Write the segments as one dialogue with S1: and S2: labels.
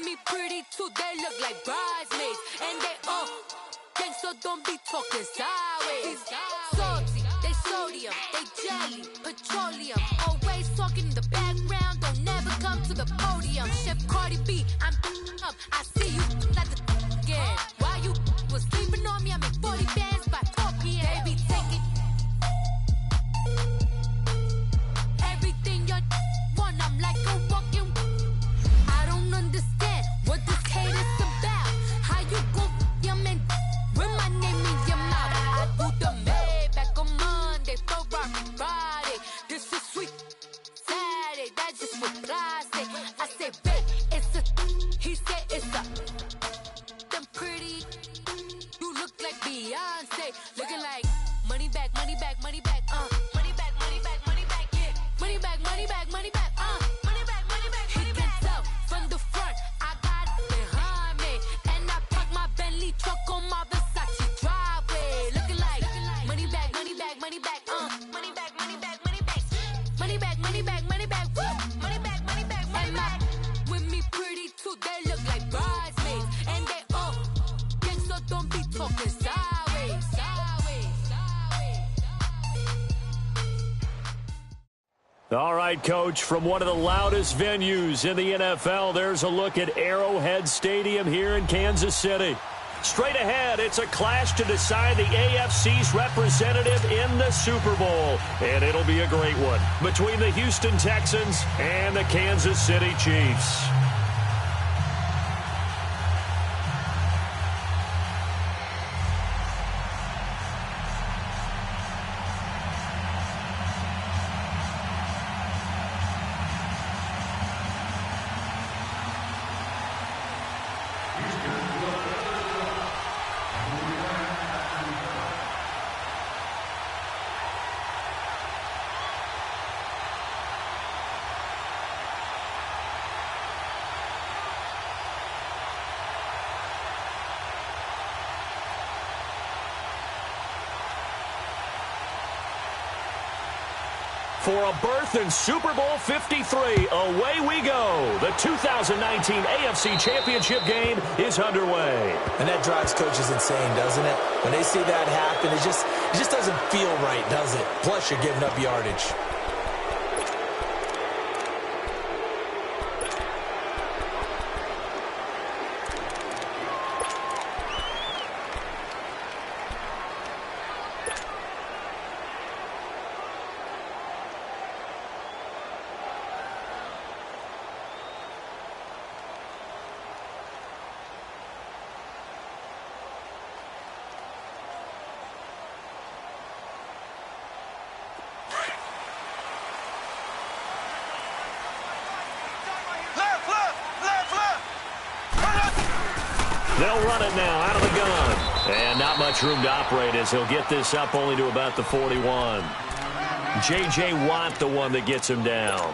S1: me pretty too, they look like bridesmaids. And they all gang, so don't be talking sideways. Salty, they sodium, they jelly, petroleum. Always talking in the background, don't never come to the podium. Chef Cardi B, I'm up, I see you like the again. While you was sleeping on me, I make 40 bands by 4 p.m. They be taking everything you want, I'm like a walking. I don't understand what this hate is about. How you go your man with my name in your mouth? I do the Maybach on Monday, Ferrari Friday. This is sweet Saturday, that's just what I say. I say, babe, it's a, he said it's a, them pretty, you look like Beyonce, looking like money back, money back, money back, money back, money back, money back, yeah, money back, money back, money back, money back, money back, money back. He can tell from the front, I got it behind me, and I park my Bentley truck on my Versace driveway, looking like money back, money back, money back, money back, money back, money back, money back, money back, money back, woo, money back, money back, money back. With me pretty too, they look like bridesmaids, and they all gang, so don't be talking sideways, sideways, sideways.
S2: All right, Coach, from one of the loudest venues in the NFL, there's a look at Arrowhead Stadium here in Kansas City. Straight ahead, it's a clash to decide the AFC's representative in the Super Bowl. And it'll be a great one between the Houston Texans and the Kansas City Chiefs. For a berth in Super Bowl 53, away we go. The 2019 AFC Championship game is underway.
S3: And that drives coaches insane, doesn't it? When they see that happen, it just doesn't feel right, does it? Plus, you're giving up yardage.
S2: They'll run it now out of the gun. And not much room to operate as he'll get this up only to about the 41. J.J. Watt, the one that gets him down.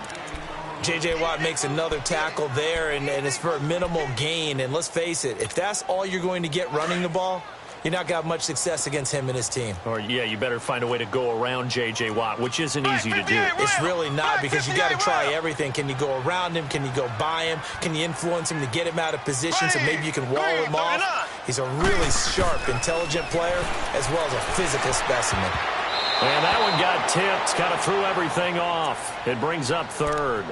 S3: J.J. Watt makes another tackle there, and it's for a minimal gain. And let's face it, if that's all you're going to get running the ball, you're not got much success against him and his team.
S2: Or, yeah, you better find a way to go around J.J. Watt, which isn't easy to do.
S3: It's really not, because you got to try everything. Can you go around him? Can you go by him? Can you influence him to get him out of position so maybe you can wall him off? He's a really sharp, intelligent player as well as a physical specimen.
S2: And that one got tipped, kind of threw everything off. It brings up third.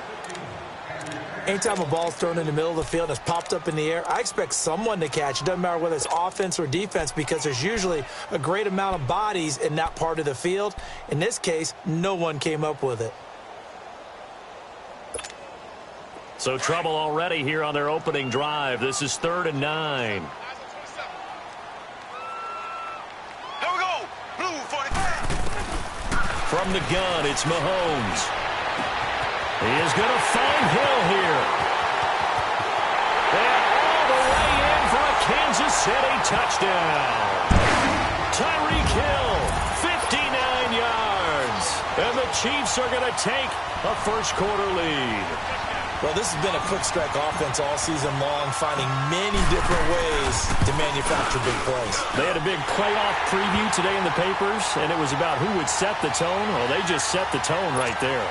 S3: Anytime a ball's thrown in the middle of the field and it's popped up in the air, I expect someone to catch. It doesn't matter whether it's offense or defense, because there's usually a great amount of bodies in that part of the field. In this case, no one came up with it.
S2: So trouble already here on their opening drive. This is 3rd and 9.
S4: Here we go. Blue 45.
S2: From the gun, it's Mahomes. He is going to find Hill here. And all the way in for a Kansas City touchdown. Tyreek Hill, 59 yards. And the Chiefs are going to take a first-quarter lead.
S3: Well, this has been a quick strike offense all season long, finding many different ways to manufacture big plays.
S2: They had a big playoff preview today in the papers, and it was about who would set the tone. Well, they just set the tone right there.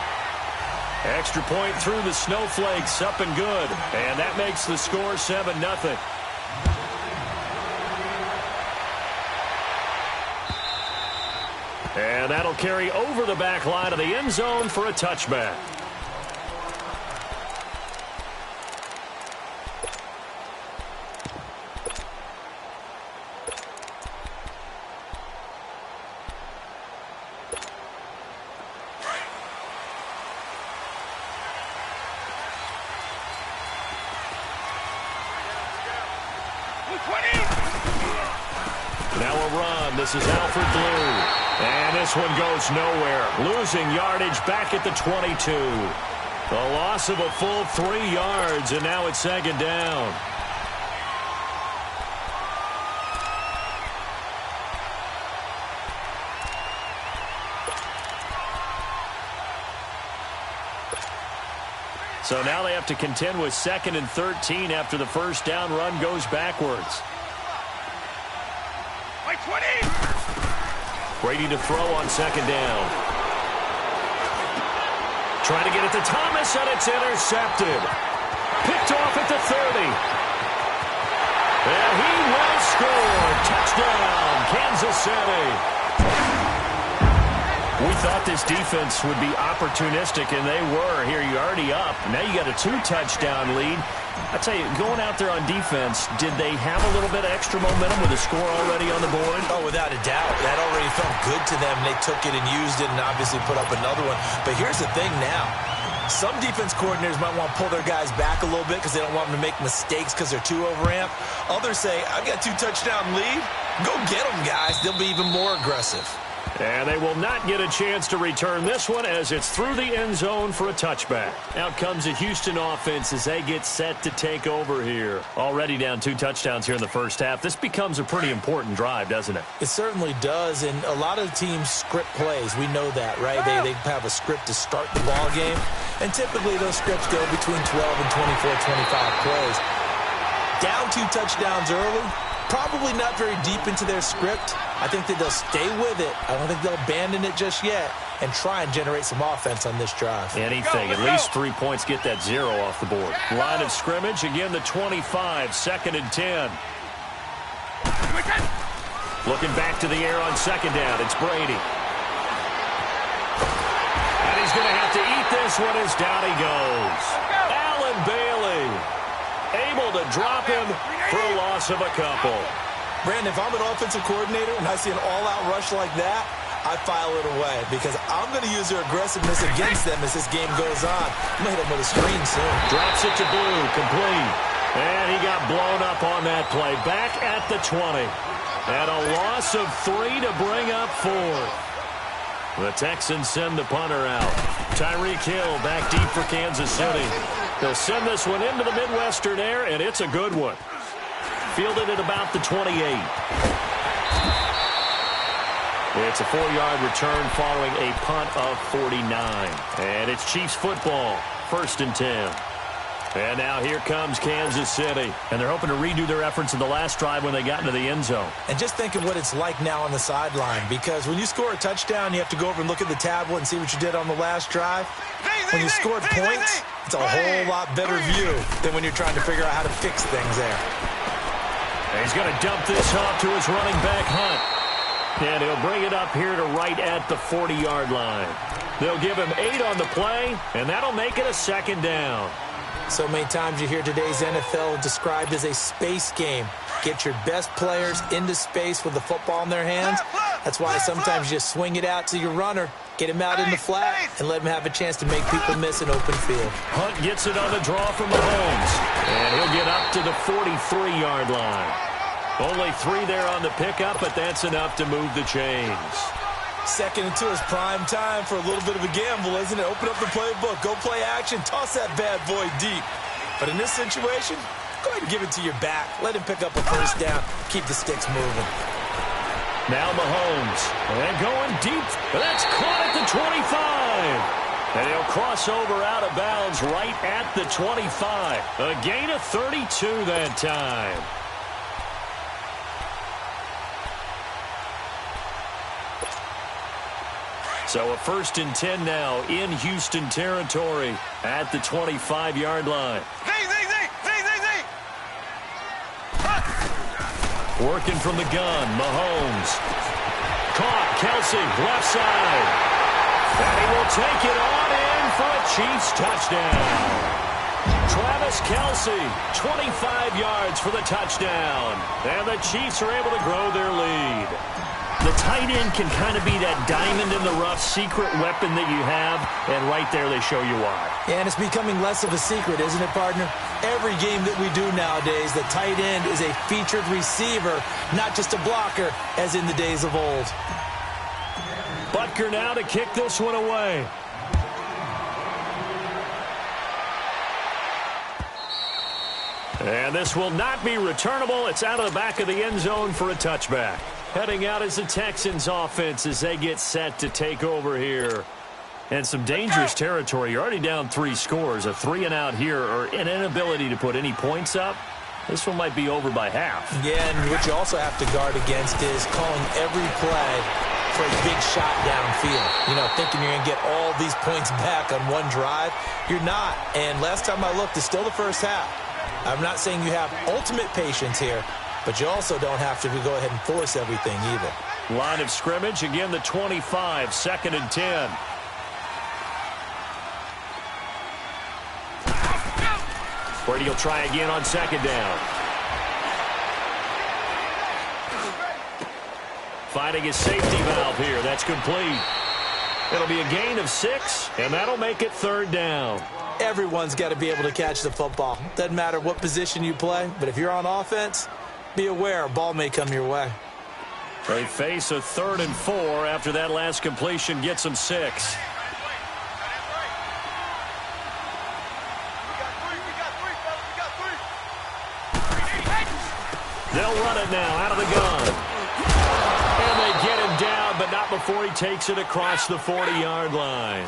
S2: Extra point through the snowflakes, up and good. And that makes the score 7-0. And that'll carry over the back line of the end zone for a touchback. Now a run. This is Alfred Blue. And this one goes nowhere. Losing yardage back at the 22. A loss of a full 3 yards, and now it's second down. So now they have to contend with 2nd and 13 after the first down run goes backwards. Brady to throw on second down. Trying to get it to Thomas, and it's intercepted. Picked off at the 30. And he will score. Touchdown, Kansas City. We thought this defense would be opportunistic, and they were. Here, you're already up. Now you got a 2-touchdown lead. I tell you, going out there on defense, did they have a little bit of extra momentum with a score already on the board?
S3: Oh, without a doubt. That already felt good to them. They took it and used it and obviously put up another one. But here's the thing now. Some defense coordinators might want to pull their guys back a little bit because they don't want them to make mistakes because they're too overamped. Others say, I've got a 2-touchdown lead. Go get them, guys. They'll be even more aggressive.
S2: And they will not get a chance to return this one as it's through the end zone for a touchback. Out comes the Houston offense as they get set to take over here. Already down 2 touchdowns here in the first half. This becomes a pretty important drive, doesn't it?
S3: It certainly does, and a lot of teams script plays. We know that, right? They have a script to start the ball game, and typically those scripts go between 12 and 24, 25 plays. Down 2 touchdowns early, probably not very deep into their script. I think that they'll stay with it. I don't think they'll abandon it just yet and try and generate some offense on this drive.
S2: Anything. At least 3 points get that 0 off the board. Line of scrimmage, again the 25, 2nd and 10. Looking back to the air on second down. It's Brady. And he's going to have to eat this one as down he goes. Allen Bailey able to drop him for a loss of a couple.
S3: Brandon, if I'm an offensive coordinator and I see an all-out rush like that, I file it away because I'm going to use their aggressiveness against them as this game goes on. I'm going to hit them with a screen soon.
S2: Drops it to Blue, complete. And he got blown up on that play. Back at the 20. And a loss of 3 to bring up 4. The Texans send the punter out. Tyreek Hill back deep for Kansas City. They'll send this one into the Midwestern air, and it's a good one. Fielded at about the 28. It's a 4-yard return following a punt of 49. And it's Chiefs football, 1st and 10. And now here comes Kansas City. And they're hoping to redo their efforts in the last drive when they got into the end zone.
S3: And just think of what it's like now on the sideline. Because when you score a touchdown, you have to go over and look at the tablet and see what you did on the last drive. When you scored points, it's a whole lot better view than when you're trying to figure out how to fix things there.
S2: And he's going to dump this off to his running back, Hunt. And he'll bring it up here to right at the 40-yard line. They'll give him 8 on the play, and that'll make it a 2nd down.
S3: So many times you hear today's NFL described as a space game. Get your best players into space with the football in their hands. That's why sometimes you just swing it out to your runner, get him out in the flat, and let him have a chance to make people miss an open field.
S2: Hunt gets it on the draw from Mahomes, and he'll get up to the 43-yard line. Only 3 there on the pickup, but that's enough to move the chains.
S3: 2nd and 2 is prime time for a little bit of a gamble, isn't it? Open up the playbook, go play action, toss that bad boy deep. But in this situation, go ahead and give it to your back. Let him pick up a first down. Keep the sticks moving.
S2: Now Mahomes, and going deep. That's caught at the 25. And he'll cross over out of bounds right at the 25. A gain of 32 that time. So a 1st and 10 now in Houston territory at the 25-yard line. Working from the gun, Mahomes. Caught, Kelsey, left side. And he will take it on in for a Chiefs touchdown. Travis Kelsey, 25 yards for the touchdown. And the Chiefs are able to grow their lead. The tight end can kind of be that diamond in the rough secret weapon that you have, and right there they show you why.
S3: And it's becoming less of a secret, isn't it, partner? Every game that we do nowadays, the tight end is a featured receiver, not just a blocker, as in the days of old.
S2: Butker now to kick this one away. And this will not be returnable. It's out of the back of the end zone for a touchback. Heading out is the Texans offense as they get set to take over here. And some dangerous territory. You're already down 3 scores. A 3-and-out here or an inability to put any points up. This one might be over by half.
S3: Yeah, and what you also have to guard against is calling every play for a big shot downfield. You know, thinking you're going to get all these points back on one drive. You're not. And last time I looked, it's still the first half. I'm not saying you have ultimate patience here, but you also don't have to go ahead and force everything either.
S2: Line of scrimmage, again the 25, 2nd and 10. Brady will try again on 2nd down. Finding his safety valve here. That's complete. It'll be a gain of 6, and that'll make it 3rd down.
S3: Everyone's got to be able to catch the football. Doesn't matter what position you play, but if you're on offense, be aware a ball may come your way.
S2: They face a 3rd and 4 after that last completion gets them 6. They'll run it now out of the gun. And they get him down, but not before he takes it across the 40-yard line.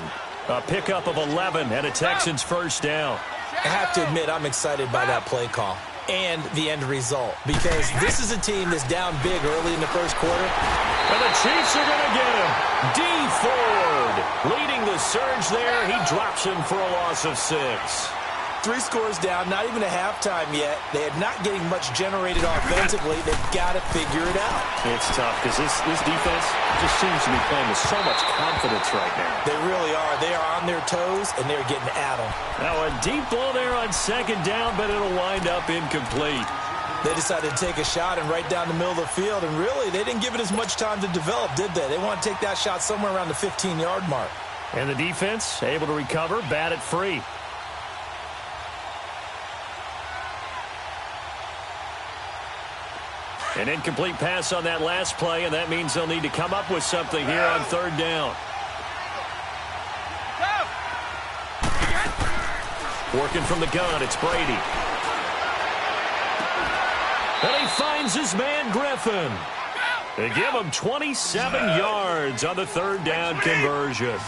S2: A pickup of 11 and a Texans 1st down.
S3: I have to admit, I'm excited by that play call and the end result because this is a team that's down big early in the first quarter.
S2: And the Chiefs are going to get him. D. Ford leading the surge there. He drops him for a loss of 6.
S3: 3 scores down, not even a halftime yet. They are not getting much generated offensively. They've got to figure it out.
S2: It's tough because this defense just seems to be playing with so much confidence right now.
S3: They really are. They are on their toes, and they're getting at them.
S2: Now a deep ball there on 2nd down, but it'll wind up incomplete.
S3: They decided to take a shot and right down the middle of the field, and really, they didn't give it as much time to develop, did they? They want to take that shot somewhere around the 15-yard mark.
S2: And the defense able to recover, bat it free. An incomplete pass on that last play, and that means they'll need to come up with something here on 3rd down. Working from the gun, it's Brady. And he finds his man Griffin. They give him 27 yards on the 3rd down conversion.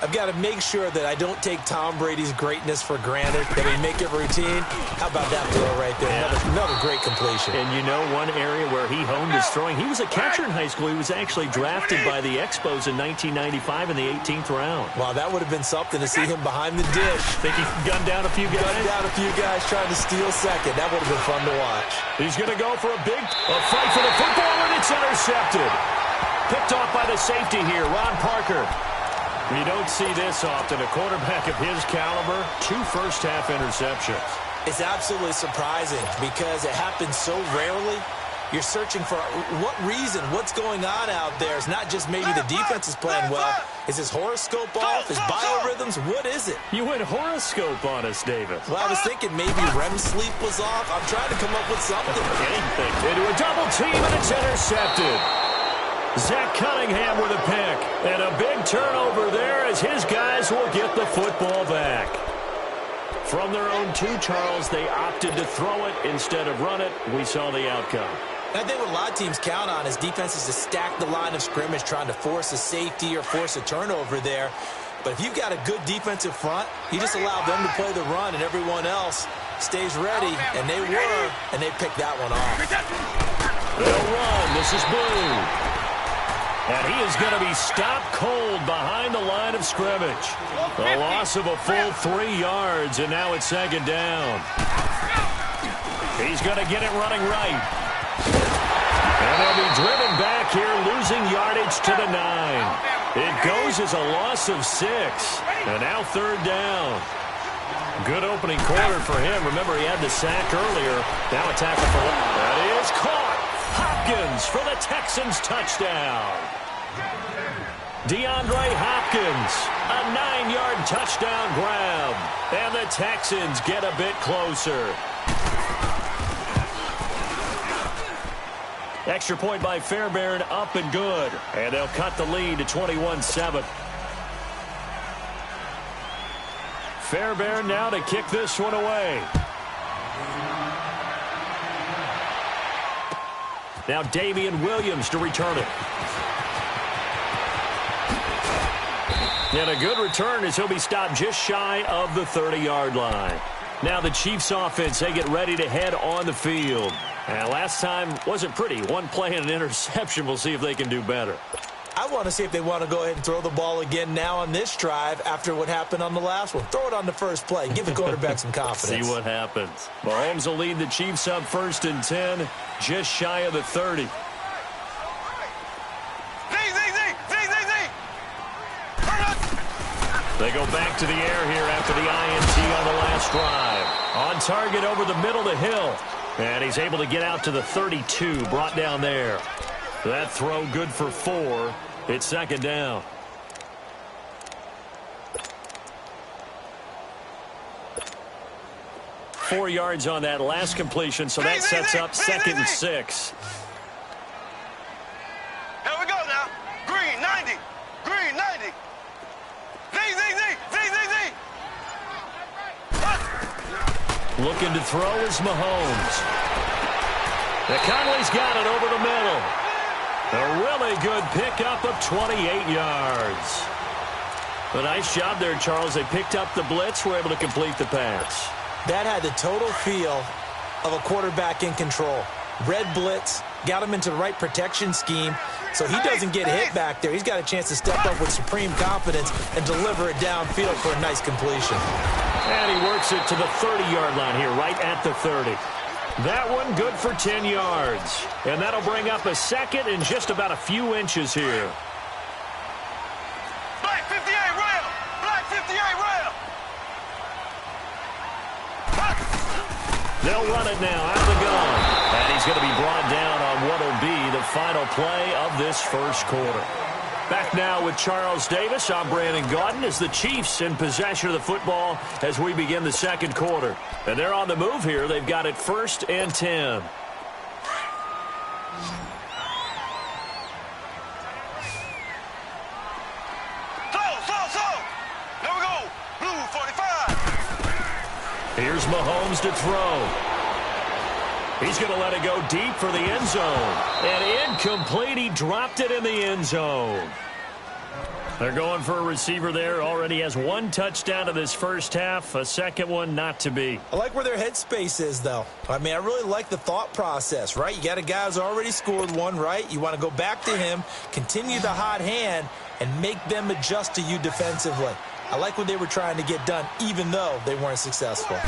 S3: I've got to make sure that I don't take Tom Brady's greatness for granted, that we make it routine. How about that throw right there? Yeah. Another great completion.
S2: And you know one area where he honed his throwing, he was a catcher in high school. He was actually drafted by the Expos in 1995 in the 18th round.
S3: Wow, that would have been something to see him behind the dish.
S2: Think he gunned down a few guys?
S3: Gunned down a few guys trying to steal second. That would have been fun to watch.
S2: He's going to go for a fight for the football, and it's intercepted. Picked off by the safety here, Ron Parker. You don't see this often. A quarterback of his caliber, 2 first-half interceptions.
S3: It's absolutely surprising because it happens so rarely. You're searching for what reason, what's going on out there. It's not just maybe the defense is playing well. Is his horoscope off? His biorhythms? What is it?
S2: You went horoscope on us, David.
S3: Well, I was thinking maybe REM sleep was off. I'm trying to come up with something.
S2: Anything. Into a double team, and it's intercepted. Zach Cunningham with a pick. And a big turnover there as his guys will get the football back. From their own 2, Charles, they opted to throw it instead of run it. We saw the outcome.
S3: I think what a lot of teams count on is defenses to stack the line of scrimmage, trying to force a safety or force a turnover there. But if you've got a good defensive front, you just allow them to play the run and everyone else stays ready. And they were, and they picked that one off.
S2: They'll run. This is Blue. And he is going to be stopped cold behind the line of scrimmage. A loss of a full 3 yards, and now it's second down. He's going to get it running right. And they'll be driven back here, losing yardage to the 9. It goes as a loss of 6. And now third down. Good opening quarter for him. Remember, he had the sack earlier. Now a tackle for him. That is caught. Hopkins for the Texans touchdown. DeAndre Hopkins, a 9-yard touchdown grab. And the Texans get a bit closer. Extra point by Fairbairn, up and good. And they'll cut the lead to 21-7. Fairbairn now to kick this one away. Now Damian Williams to return it. And a good return as he'll be stopped just shy of the 30-yard line. Now the Chiefs offense, they get ready to head on the field. And last time wasn't pretty. One play and an interception. We'll see if they can do better.
S3: I want to see if they want to go ahead and throw the ball again now on this drive after what happened on the last one. Throw it on the first play. Give the quarterback some confidence.
S2: See what happens. Mahomes will lead the Chiefs up 1st and 10, just shy of the 30. They go back to the air here after the INT on the last drive. On target over the middle to Hill. And he's able to get out to the 32, brought down there. That throw good for 4. It's second down. Four yards on that last completion, so that sets up 2nd and 6.
S4: Here we go now. Green 90. Green 90.
S2: Looking to throw is Mahomes. Conley's got it over the middle. A really good pickup of 28 yards. A nice job there, Charles. They picked up the blitz, were able to complete the pass.
S3: That had the total feel of a quarterback in control. Red blitz, got him into the right protection scheme, so he doesn't get hit back there. He's got a chance to step up with supreme confidence and deliver it downfield for a nice completion.
S2: And he works it to the 30-yard line here, right at the 30. That one good for 10 yards. And that'll bring up a second and just about a few inches here.
S4: Black 58 rail. Black 58 rail.
S2: They'll run it now out of the gun. And he's going to be brought down on what will be the final play of this first quarter. Back now with Charles Davis. I'm Brandon Gaudin as the Chiefs in possession of the football as we begin the second quarter. And they're on the move here. They've got it 1st and 10.
S4: Slow. There we go. Blue 45.
S2: Here's Mahomes to throw. He's going to let it go deep for the end zone. And incomplete. He dropped it in the end zone. They're going for a receiver there. Already has 1 touchdown in this first half. A second one not to be.
S3: I like where their headspace is, though. I mean, I really like the thought process, right? You got a guy who's already scored 1, right? You want to go back to him, continue the hot hand, and make them adjust to you defensively. I like what they were trying to get done, even though they weren't successful.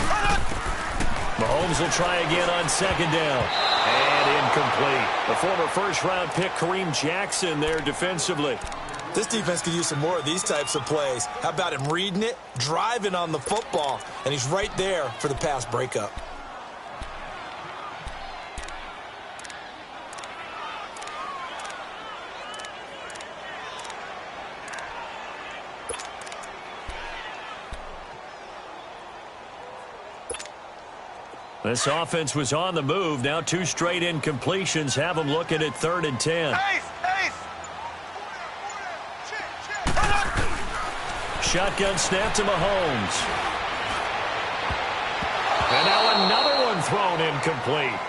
S2: Mahomes will try again on second down. And incomplete. The former first-round pick, Kareem Jackson, there defensively.
S3: This defense could use some more of these types of plays. How about him reading it, driving on the football, and he's right there for the pass breakup.
S2: This offense was on the move. Now 2 straight incompletions have them looking at 3rd and 10.
S4: Ace.
S2: Shotgun snap to Mahomes. And now another one thrown incomplete.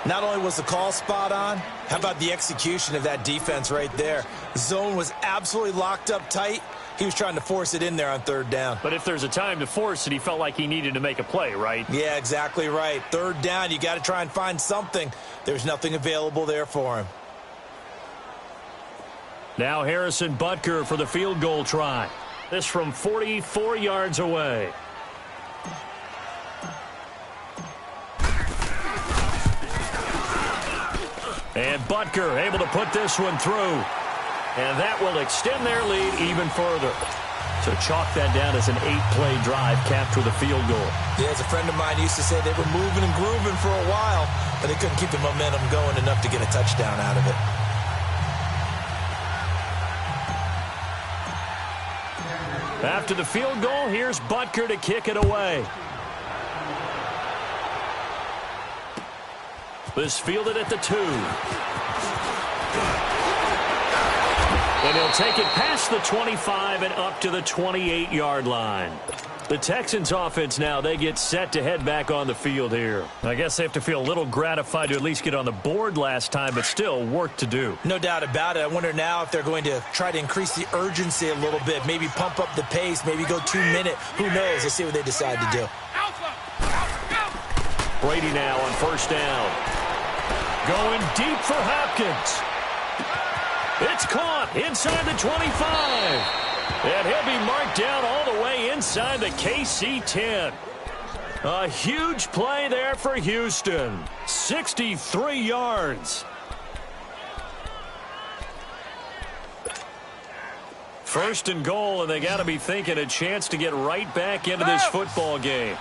S3: Not only was the call spot on, how about the execution of that defense right there? The zone was absolutely locked up tight. He was trying to force it in there on 3rd down.
S2: But if there's a time to force it, he felt like he needed to make a play, right?
S3: Yeah, exactly right. 3rd down, you got to try and find something. There's nothing available there for him.
S2: Now Harrison Butker for the field goal try. This from 44 yards away. And Butker able to put this one through. And that will extend their lead even further. So chalk that down as an 8-play drive capped with a field goal.
S3: Yeah, as a friend of mine used to say, they were moving and grooving for a while, but they couldn't keep the momentum going enough to get a touchdown out of it.
S2: After the field goal, here's Butker to kick it away. This fielded at the 2. And he'll take it past the 25 and up to the 28-yard line. The Texans offense now, they get set to head back on the field here. I guess they have to feel a little gratified to at least get on the board last time, but still work to do.
S3: No doubt about it. I wonder now if they're going to try to increase the urgency a little bit, maybe pump up the pace, maybe go 2-minute. Who knows? Let's see what they decide to do.
S2: Brady now on first down. Going deep for Hopkins. It's caught inside the 25. And he'll be marked down all the way inside the KC 10. A huge play there for Houston. 63 yards. First and goal, and they got to be thinking a chance to get right back into this football game.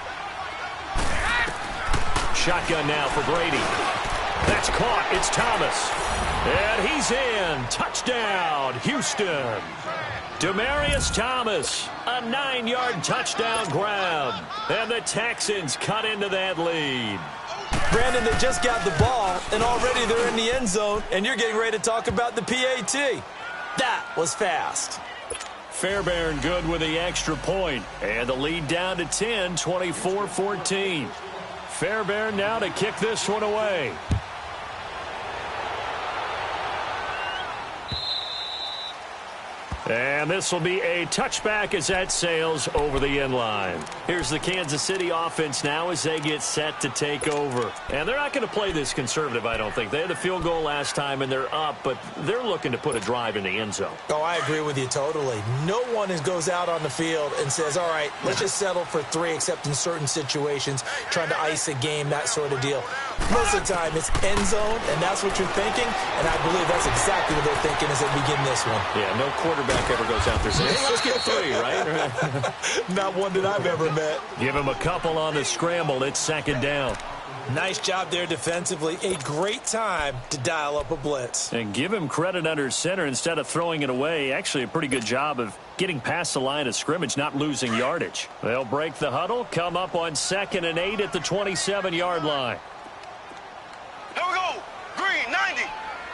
S2: Shotgun now for Brady. That's caught. It's Thomas. And he's in. Touchdown, Houston. Demaryius Thomas, a 9-yard touchdown grab. And the Texans cut into that lead.
S3: Brandon, they just got the ball, and already they're in the end zone, and you're getting ready to talk about the PAT. That was fast.
S2: Fairbairn good with the extra point. And the lead down to 10, 24-14. Fairbairn now to kick this one away. And this will be a touchback as that sails over the end line. Here's the Kansas City offense now as they get set to take over. And they're not going to play this conservative, I don't think. They had the field goal last time, and they're up, but they're looking to put a drive in the end zone.
S3: Oh, I agree with you totally. No one goes out on the field and says, all right, let's just settle for 3, except in certain situations, trying to ice a game, that sort of deal. Most of the time, it's end zone, and that's what you're thinking, and I believe that's exactly what they're thinking as they begin this one.
S2: Yeah, no quarterback ever goes out there saying, hey, let's get 3, right?
S3: Not one that I've ever met.
S2: Give him a couple on the scramble. It's second down.
S3: Nice job there defensively. A great time to dial up a blitz.
S2: And give him credit under center instead of throwing it away. Actually, a pretty good job of getting past the line of scrimmage, not losing yardage. They'll break the huddle, come up on 2nd and 8 at the 27-yard line.
S4: Here we go. Green 90.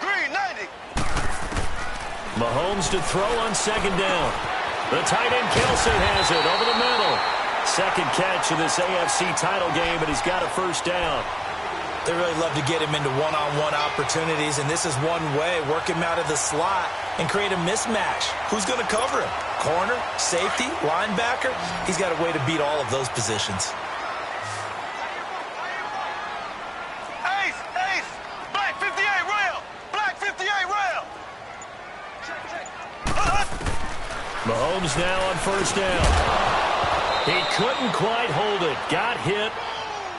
S4: Green 90.
S2: Mahomes to throw on 2nd down. The tight end Kelsey has it over the middle. Second catch of this AFC title game, but he's got a first down.
S3: They really love to get him into one-on-one opportunities, and this is one way. Work him out of the slot and create a mismatch. Who's going to cover him? Corner, safety, linebacker? He's got a way to beat all of those positions.
S4: Ace, ace. Black 58 rail. Black 58 rail.
S2: Mahomes now on first down. He couldn't quite hold it. Got hit.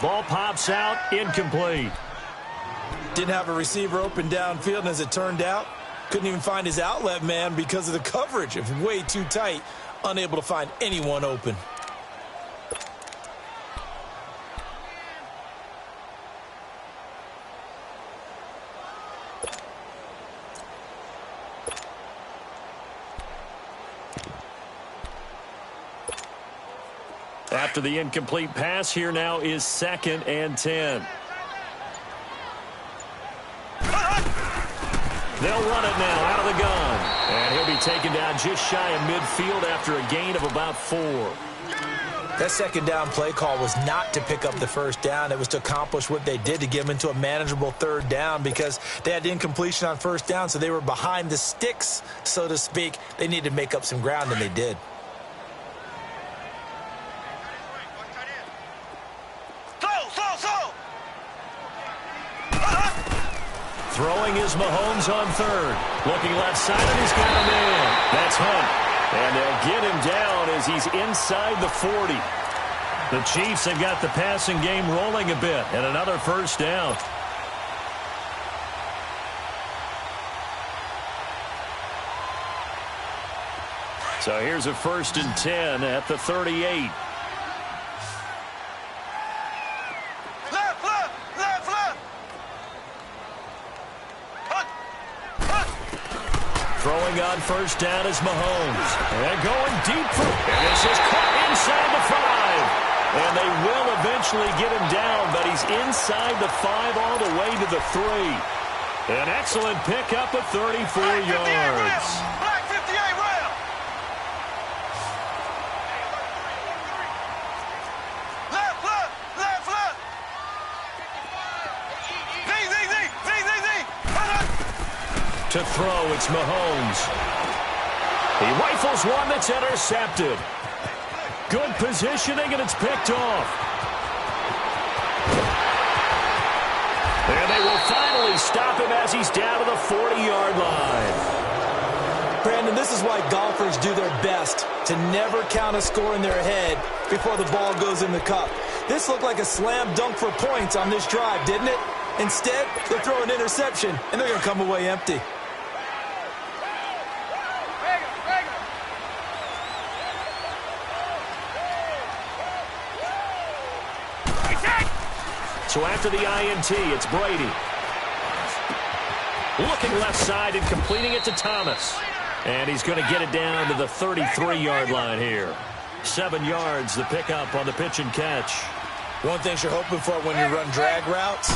S2: Ball pops out. Incomplete.
S3: Didn't have a receiver open downfield, and as it turned out, couldn't even find his outlet man because of the coverage. It was way too tight. Unable to find anyone open.
S2: After the incomplete pass, here now is 2nd and 10. They'll run it now out of the gun. And he'll be taken down just shy of midfield after a gain of about 4.
S3: That second down play call was not to pick up the first down. It was to accomplish what they did, to get them into a manageable 3rd down, because they had incompletion on first down, so they were behind the sticks, so to speak. They needed to make up some ground, and they did.
S2: Throwing is Mahomes on third. Looking left side, and he's got a man. That's Hunt. And they'll get him down as he's inside the 40. The Chiefs have got the passing game rolling a bit, and another first down. So here's a 1st and 10 at the 38. Throwing on first down is Mahomes. And going deep for it. And this is caught inside the 5. And they will eventually get him down, but he's inside the 5 all the way to the 3. An excellent pickup of 34 yards.
S4: Black 58 rail. Left.
S2: To throw, it's Mahomes. He rifles one that's intercepted. Good positioning, and it's picked off. And they will finally stop him as he's down to the 40-yard line.
S3: Brandon, this is why golfers do their best to never count a score in their head before the ball goes in the cup. This looked like a slam dunk for points on this drive, didn't it? Instead, they throw an interception, and they're going to come away empty.
S2: So after the INT, it's Brady. Looking left side and completing it to Thomas. And he's going to get it down to the 33-yard line here. 7 yards, the pickup on the pitch and catch.
S3: One thing you're hoping for when you run drag routes,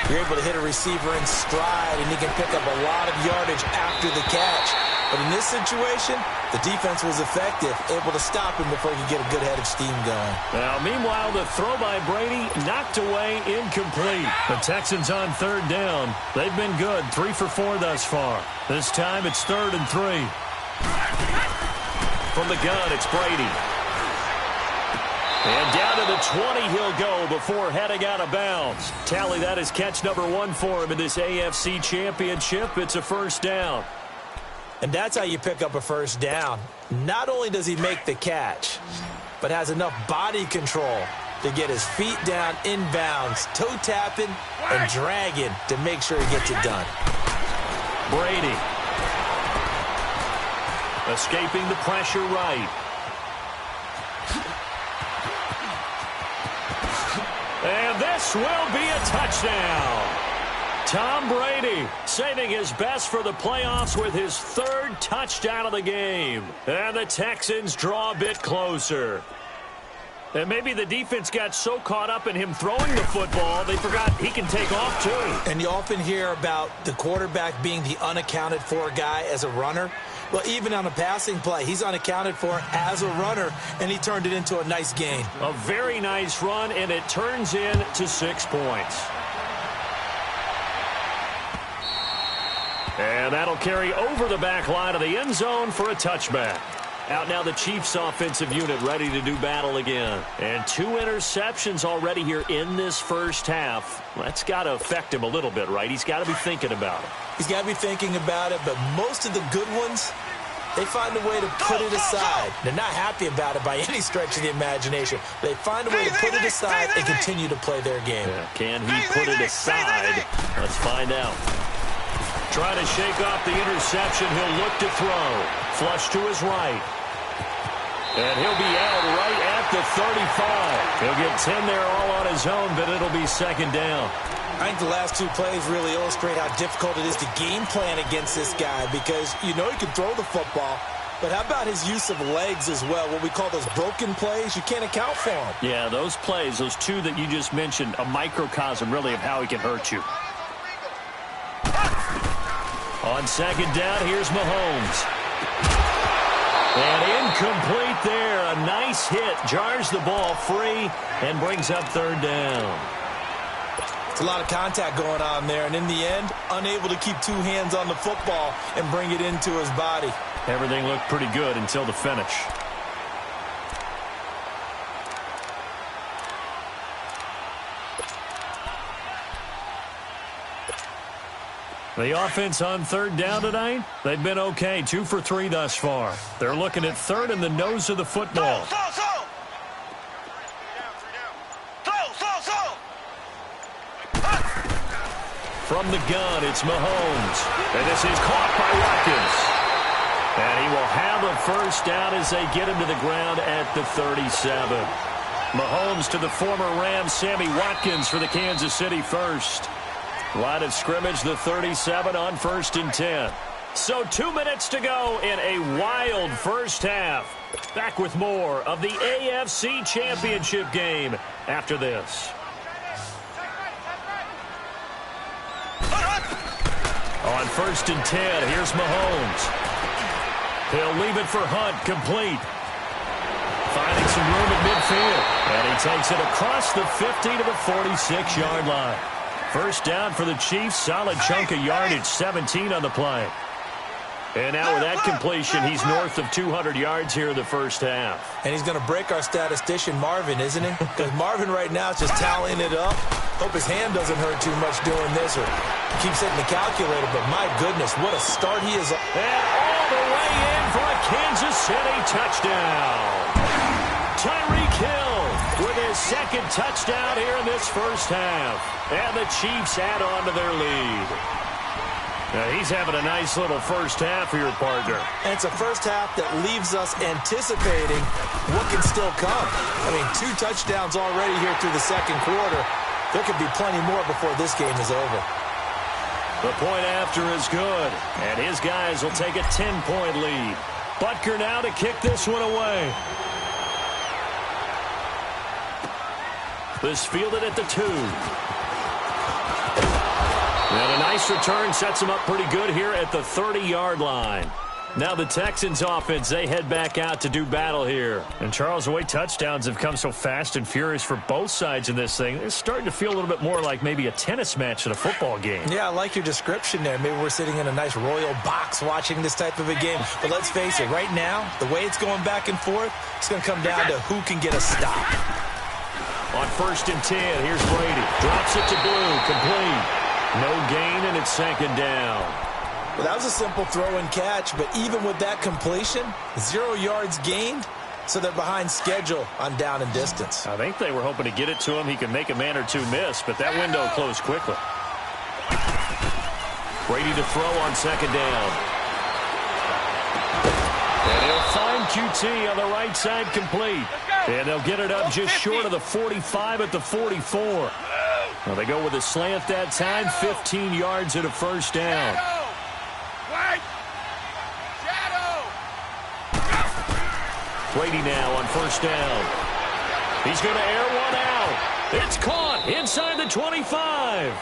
S3: you're able to hit a receiver in stride, and he can pick up a lot of yardage after the catch. But in this situation, the defense was effective, able to stop him before he could get a good head of steam going.
S2: Now, meanwhile, the throw by Brady knocked away, incomplete. The Texans on 3rd down. They've been good, 3 for 4 thus far. This time it's 3rd and 3. From the gun, it's Brady. And down to the 20 he'll go before heading out of bounds. Tally that is catch number 1 for him in this AFC Championship. It's a first down.
S3: And that's how you pick up a first down. Not only does he make the catch, but has enough body control to get his feet down inbounds, toe tapping and dragging to make sure he gets it done.
S2: Brady. Escaping the pressure right. And this will be a touchdown. Tom Brady saving his best for the playoffs with his 3rd touchdown of the game. And the Texans draw a bit closer. And maybe the defense got so caught up in him throwing the football, they forgot he can take off too.
S3: And you often hear about the quarterback being the unaccounted for guy as a runner. Well, even on a passing play, he's unaccounted for as a runner, and he turned it into a nice gain.
S2: A very nice run, and it turns into 6 points. And that'll carry over the back line of the end zone for a touchback. Out now the Chiefs offensive unit ready to do battle again. And 2 interceptions already here in this first half. That's got to affect him a little bit, right? He's got to be thinking about it.
S3: He's got to be thinking about it, but most of the good ones, they find a way to put it aside. They're not happy about it by any stretch of the imagination. They find a way to put it aside and continue to play their game.
S2: Yeah, can he put it aside? Let's find out. Trying to shake off the interception. He'll look to throw. Flush to his right. And he'll be out right at the 35. He'll get 10 there all on his own, but it'll be 2nd down.
S3: I think the last 2 plays really illustrate how difficult it is to game plan against this guy because you know he can throw the football, but how about his use of legs as well? What we call those broken plays, you can't account for them.
S2: Yeah, those plays, those 2 that you just mentioned, a microcosm really of how he can hurt you. On 2nd down, here's Mahomes. And incomplete there. A nice hit. Jars the ball free and brings up 3rd down.
S3: It's a lot of contact going on there, and in the end, unable to keep 2 hands on the football and bring it into his body.
S2: Everything looked pretty good until the finish. The offense on third down tonight, they've been okay. 2 for 3 thus far. They're looking at third in the nose of the football. From the gun, it's Mahomes. And this is caught by Watkins. And he will have a first down as they get him to the ground at the 37. Mahomes to the former Ram, Sammy Watkins for the Kansas City first. Line of scrimmage, the 37 on 1st and 10. So 2 minutes to go in a wild first half. Back with more of the AFC Championship game after this. On 1st and 10, here's Mahomes. He'll leave it for Hunt, complete. Finding some room at midfield. And he takes it across the 50 to the 46-yard line. First down for the Chiefs. Solid chunk of yardage, 17 on the play. And now with that completion, he's north of 200 yards here in the first half.
S3: And he's going to break our statistician Marvin, isn't he? Because Marvin right now is just tallying it up. Hope his hand doesn't hurt too much doing this, or keeps hitting the calculator. But my goodness, what a start he is.
S2: And all the way in for a Kansas City touchdown. Tyreek Hill with his second touchdown here in this first half. And the Chiefs add on to their lead. Now he's having a nice little first half for your partner.
S3: And it's a first half that leaves us anticipating what can still come. I mean, 2 touchdowns already here through the second quarter. There could be plenty more before this game is over.
S2: The point after is good, and his guys will take a 10-point lead. Butker now to kick this one away. This fielded at the 2. And a nice return sets him up pretty good here at the 30-yard line. Now the Texans offense, they head back out to do battle here. And Charles, the way touchdowns have come so fast and furious for both sides in this thing, it's starting to feel a little bit more like maybe a tennis match at a football game.
S3: Yeah, I like your description there. Maybe we're sitting in a nice royal box watching this type of a game. But let's face it, right now, the way it's going back and forth, it's going to come down to who can get a stop.
S2: On 1st and 10, here's Brady. Drops it to Blue, complete. No gain, and it's 2nd down.
S3: Well, that was a simple throw and catch, but even with that completion, 0 yards gained, so they're behind schedule on down and distance.
S2: I think they were hoping to get it to him. He could make a man or 2 miss, but that window closed quickly. Brady to throw on 2nd down. And he'll find QT on the right side, complete. And they'll get it up just short of the 45 at the 44. Well, they go with a slant that time, 15 yards at a first down. Brady now on 1st down. He's going to air one out. It's caught inside the 25.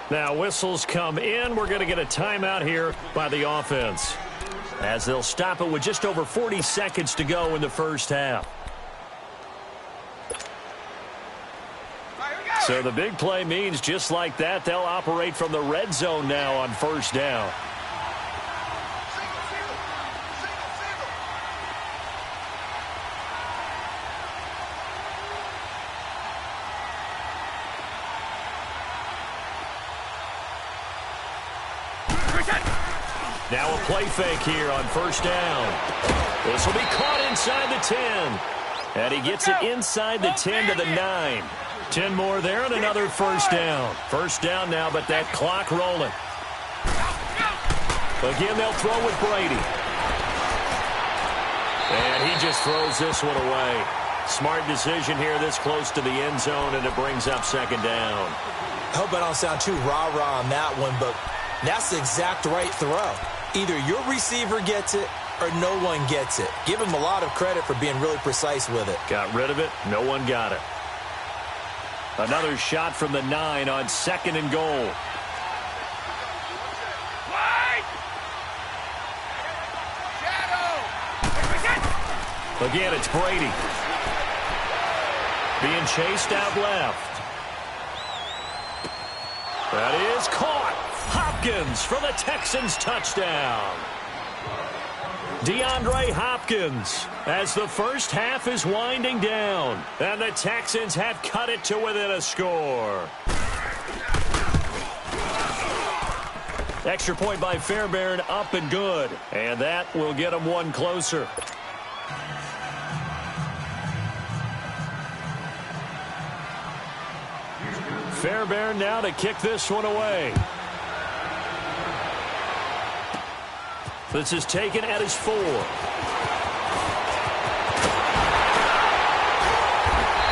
S2: Now whistles come in. We're going to get a timeout here by the offense, as they'll stop it with just over 40 seconds to go in the first half. So the big play means just like that, they'll operate from the red zone now on 1st down. Now a play fake here on 1st down. This will be caught inside the 10. And he gets it inside the 10 to the 9. 10 more there and another first down. First down now, but that clock rolling. Again, they'll throw with Brady. And he just throws this one away. Smart decision here this close to the end zone, and it brings up 2nd down.
S3: I hope I don't sound too rah-rah on that one, but that's the exact right throw. Either your receiver gets it or no one gets it. Give him a lot of credit for being really precise with it.
S2: Got rid of it. No one got it. Another shot from the 9 on 2nd and goal. Again, it's Brady. Being chased out left. That is caught. Hopkins for the Texans touchdown. DeAndre Hopkins as the first half is winding down. And the Texans have cut it to within a score. Extra point by Fairbairn, up and good. And that will get them one closer. Fairbairn now to kick this one away. This is taken at his 4.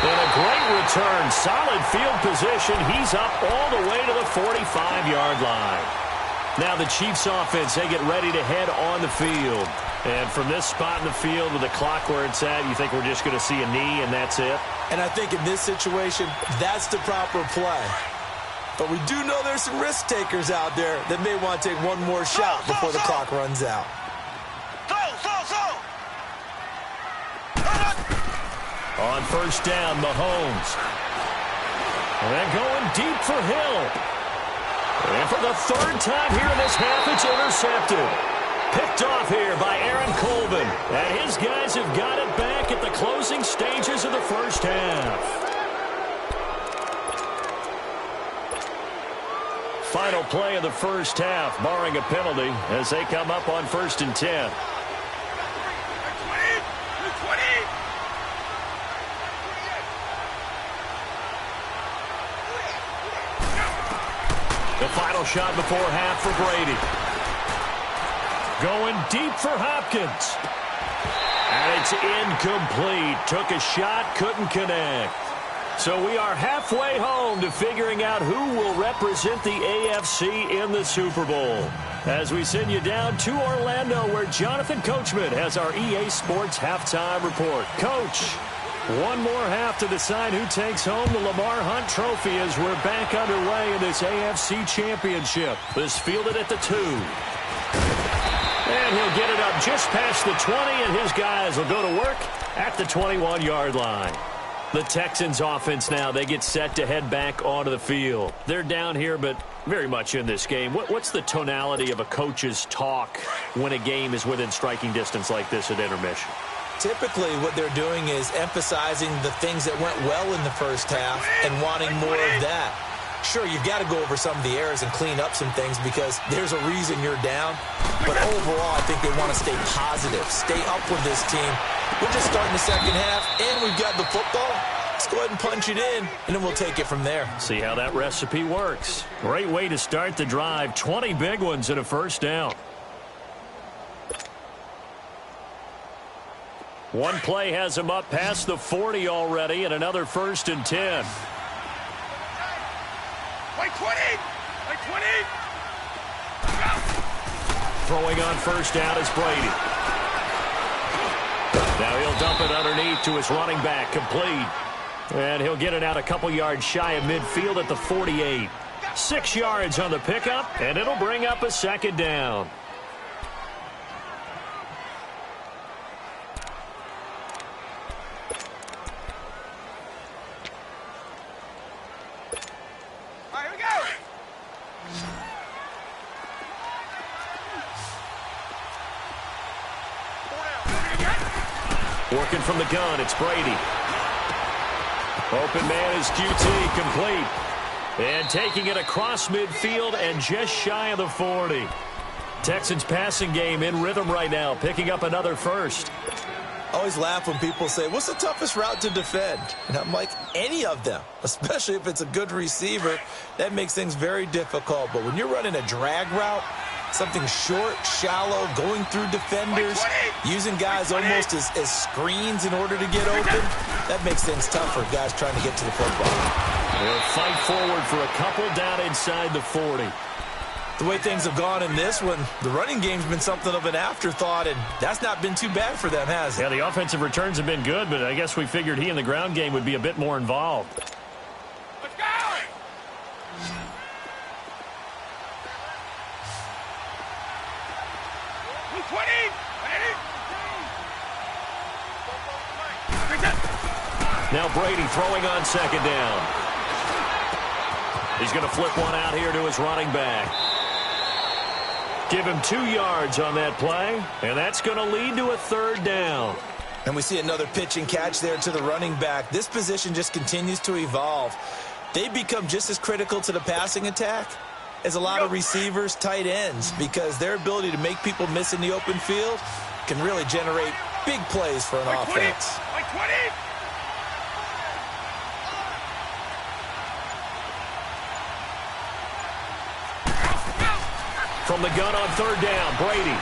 S2: And a great return. Solid field position. He's up all the way to the 45-yard line. Now the Chiefs offense, they get ready to head on the field. And from this spot in the field with the clock where it's at, you think we're just going to see a knee and that's it?
S3: And I think in this situation, that's the proper play. But we do know there's some risk takers out there that may want to take one more shot before the clock runs out.
S2: On first down, Mahomes. And going deep for Hill. And for the third time here in this half, it's intercepted. Picked off here by Aaron Colvin. And his guys have got it back at the closing stages of the first half. Final play of the first half, barring a penalty, as they come up on 1st and 10. The final shot before half for Brady. Going deep for Hopkins. And it's incomplete. Took a shot, couldn't connect. So we are halfway home to figuring out who will represent the AFC in the Super Bowl. As we send you down to Orlando, where Jonathan Coachman has our EA Sports halftime report. Coach, one more half to decide who takes home the Lamar Hunt Trophy as we're back underway in this AFC Championship. This fielded at the 2. And he'll get it up just past the 20, and his guys will go to work at the 21-yard line. The Texans offense now, they get set to head back onto the field. They're down here, but very much in this game. What's the tonality of a coach's talk when a game is within striking distance like this at intermission?
S3: Typically, what they're doing is emphasizing the things that went well in the first half and wanting more of that. Sure, you've got to go over some of the errors and clean up some things because there's a reason you're down. But overall, I think they want to stay positive, stay up with this team. We're just starting the second half, and we've got the football. Let's go ahead and punch it in, and then we'll take it from there.
S2: See how that recipe works. Great way to start the drive. 20 big ones and a first down. One play has him up past the 40 already, and another 1st and 10.
S4: Like 20! Like 20!
S2: Throwing on first down is Brady. Now he'll dump it underneath to his running back, complete. And he'll get it out a couple yards shy of midfield at the 48. 6 yards on the pickup, and it'll bring up a 2nd down.
S4: All right, here we go!
S2: Working from the gun, it's Brady. Open man is QT, complete. And taking it across midfield and just shy of the 40. Texans passing game in rhythm right now, picking up another first.
S3: I always laugh when people say, what's the toughest route to defend? And I'm like, any of them, especially if it's a good receiver. That makes things very difficult. But when you're running a drag route, something short, shallow, going through defenders, using guys almost as screens in order to get open, that makes things tough for guys trying to get to the football.
S2: They'll fight forward for a couple down inside the 40.
S3: The way things have gone in this one, the running game's been something of an afterthought, and that's not been too bad for them, has it?
S2: Yeah, the offensive returns have been good, but I guess we figured he in the ground game would be a bit more involved.
S4: Let's go!
S2: Now Brady throwing on 2nd down. He's going to flip one out here to his running back. Give him 2 yards on that play, and that's going to lead to a 3rd down.
S3: And we see another pitch and catch there to the running back. This position just continues to evolve. They become just as critical to the passing attack is a lot of receivers, tight ends, because their ability to make people miss in the open field can really generate big plays for an offense.
S2: From the gun on third down, Brady.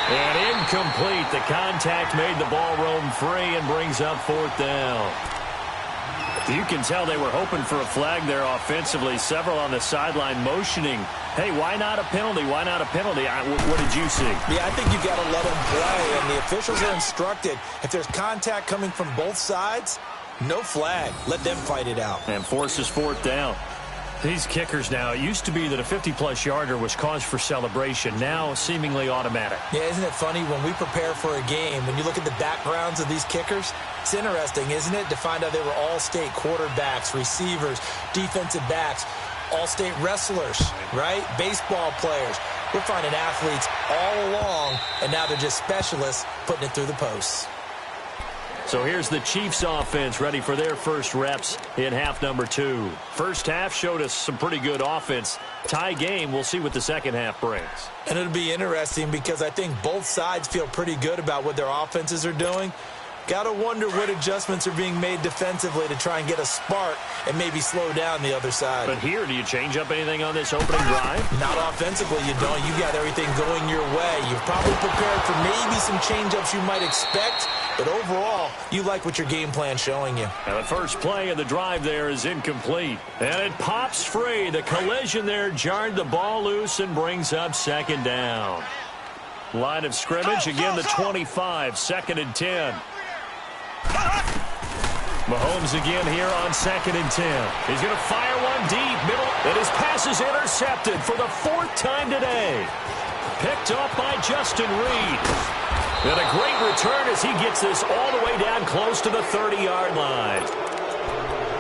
S2: And incomplete. The contact made the ball roam free and brings up fourth down. You can tell they were hoping for a flag there offensively. Several on the sideline motioning, hey, why not a penalty? Why not a penalty? What did you see?
S3: Yeah, I think you got to let them play, and the officials are instructed. If there's contact coming from both sides, no flag. Let them fight it out.
S2: And forces fourth down. These kickers now, it used to be that a 50-plus yarder was cause for celebration. Now, seemingly automatic.
S3: Yeah, isn't it funny when we prepare for a game, when you look at the backgrounds of these kickers, it's interesting, isn't it, to find out they were all-state quarterbacks, receivers, defensive backs, all-state wrestlers, right? Baseball players. We're finding athletes all along, and now they're just specialists putting it through the posts.
S2: So here's the Chiefs offense ready for their first reps in half number 2. First half showed us some pretty good offense. Tie game, we'll see what the second half brings.
S3: And it'll be interesting because I think both sides feel pretty good about what their offenses are doing. Got to wonder what adjustments are being made defensively to try and get a spark and maybe slow down the other side.
S2: But here, do you change up anything on this opening drive?
S3: Not offensively, you don't. You got everything going your way. You've probably prepared for maybe some change-ups you might expect, but overall, you like what your game plan's showing you.
S2: Now the first play of the drive there is incomplete. And it pops free. The collision there jarred the ball loose and brings up second down. Line of scrimmage, again the 25, second and 10. Mahomes again here on second and 10. He's going to fire one deep, middle, and his pass is intercepted for the 4th time today. Picked off by Justin Reed. And a great return as he gets this all the way down close to the 30-yard line.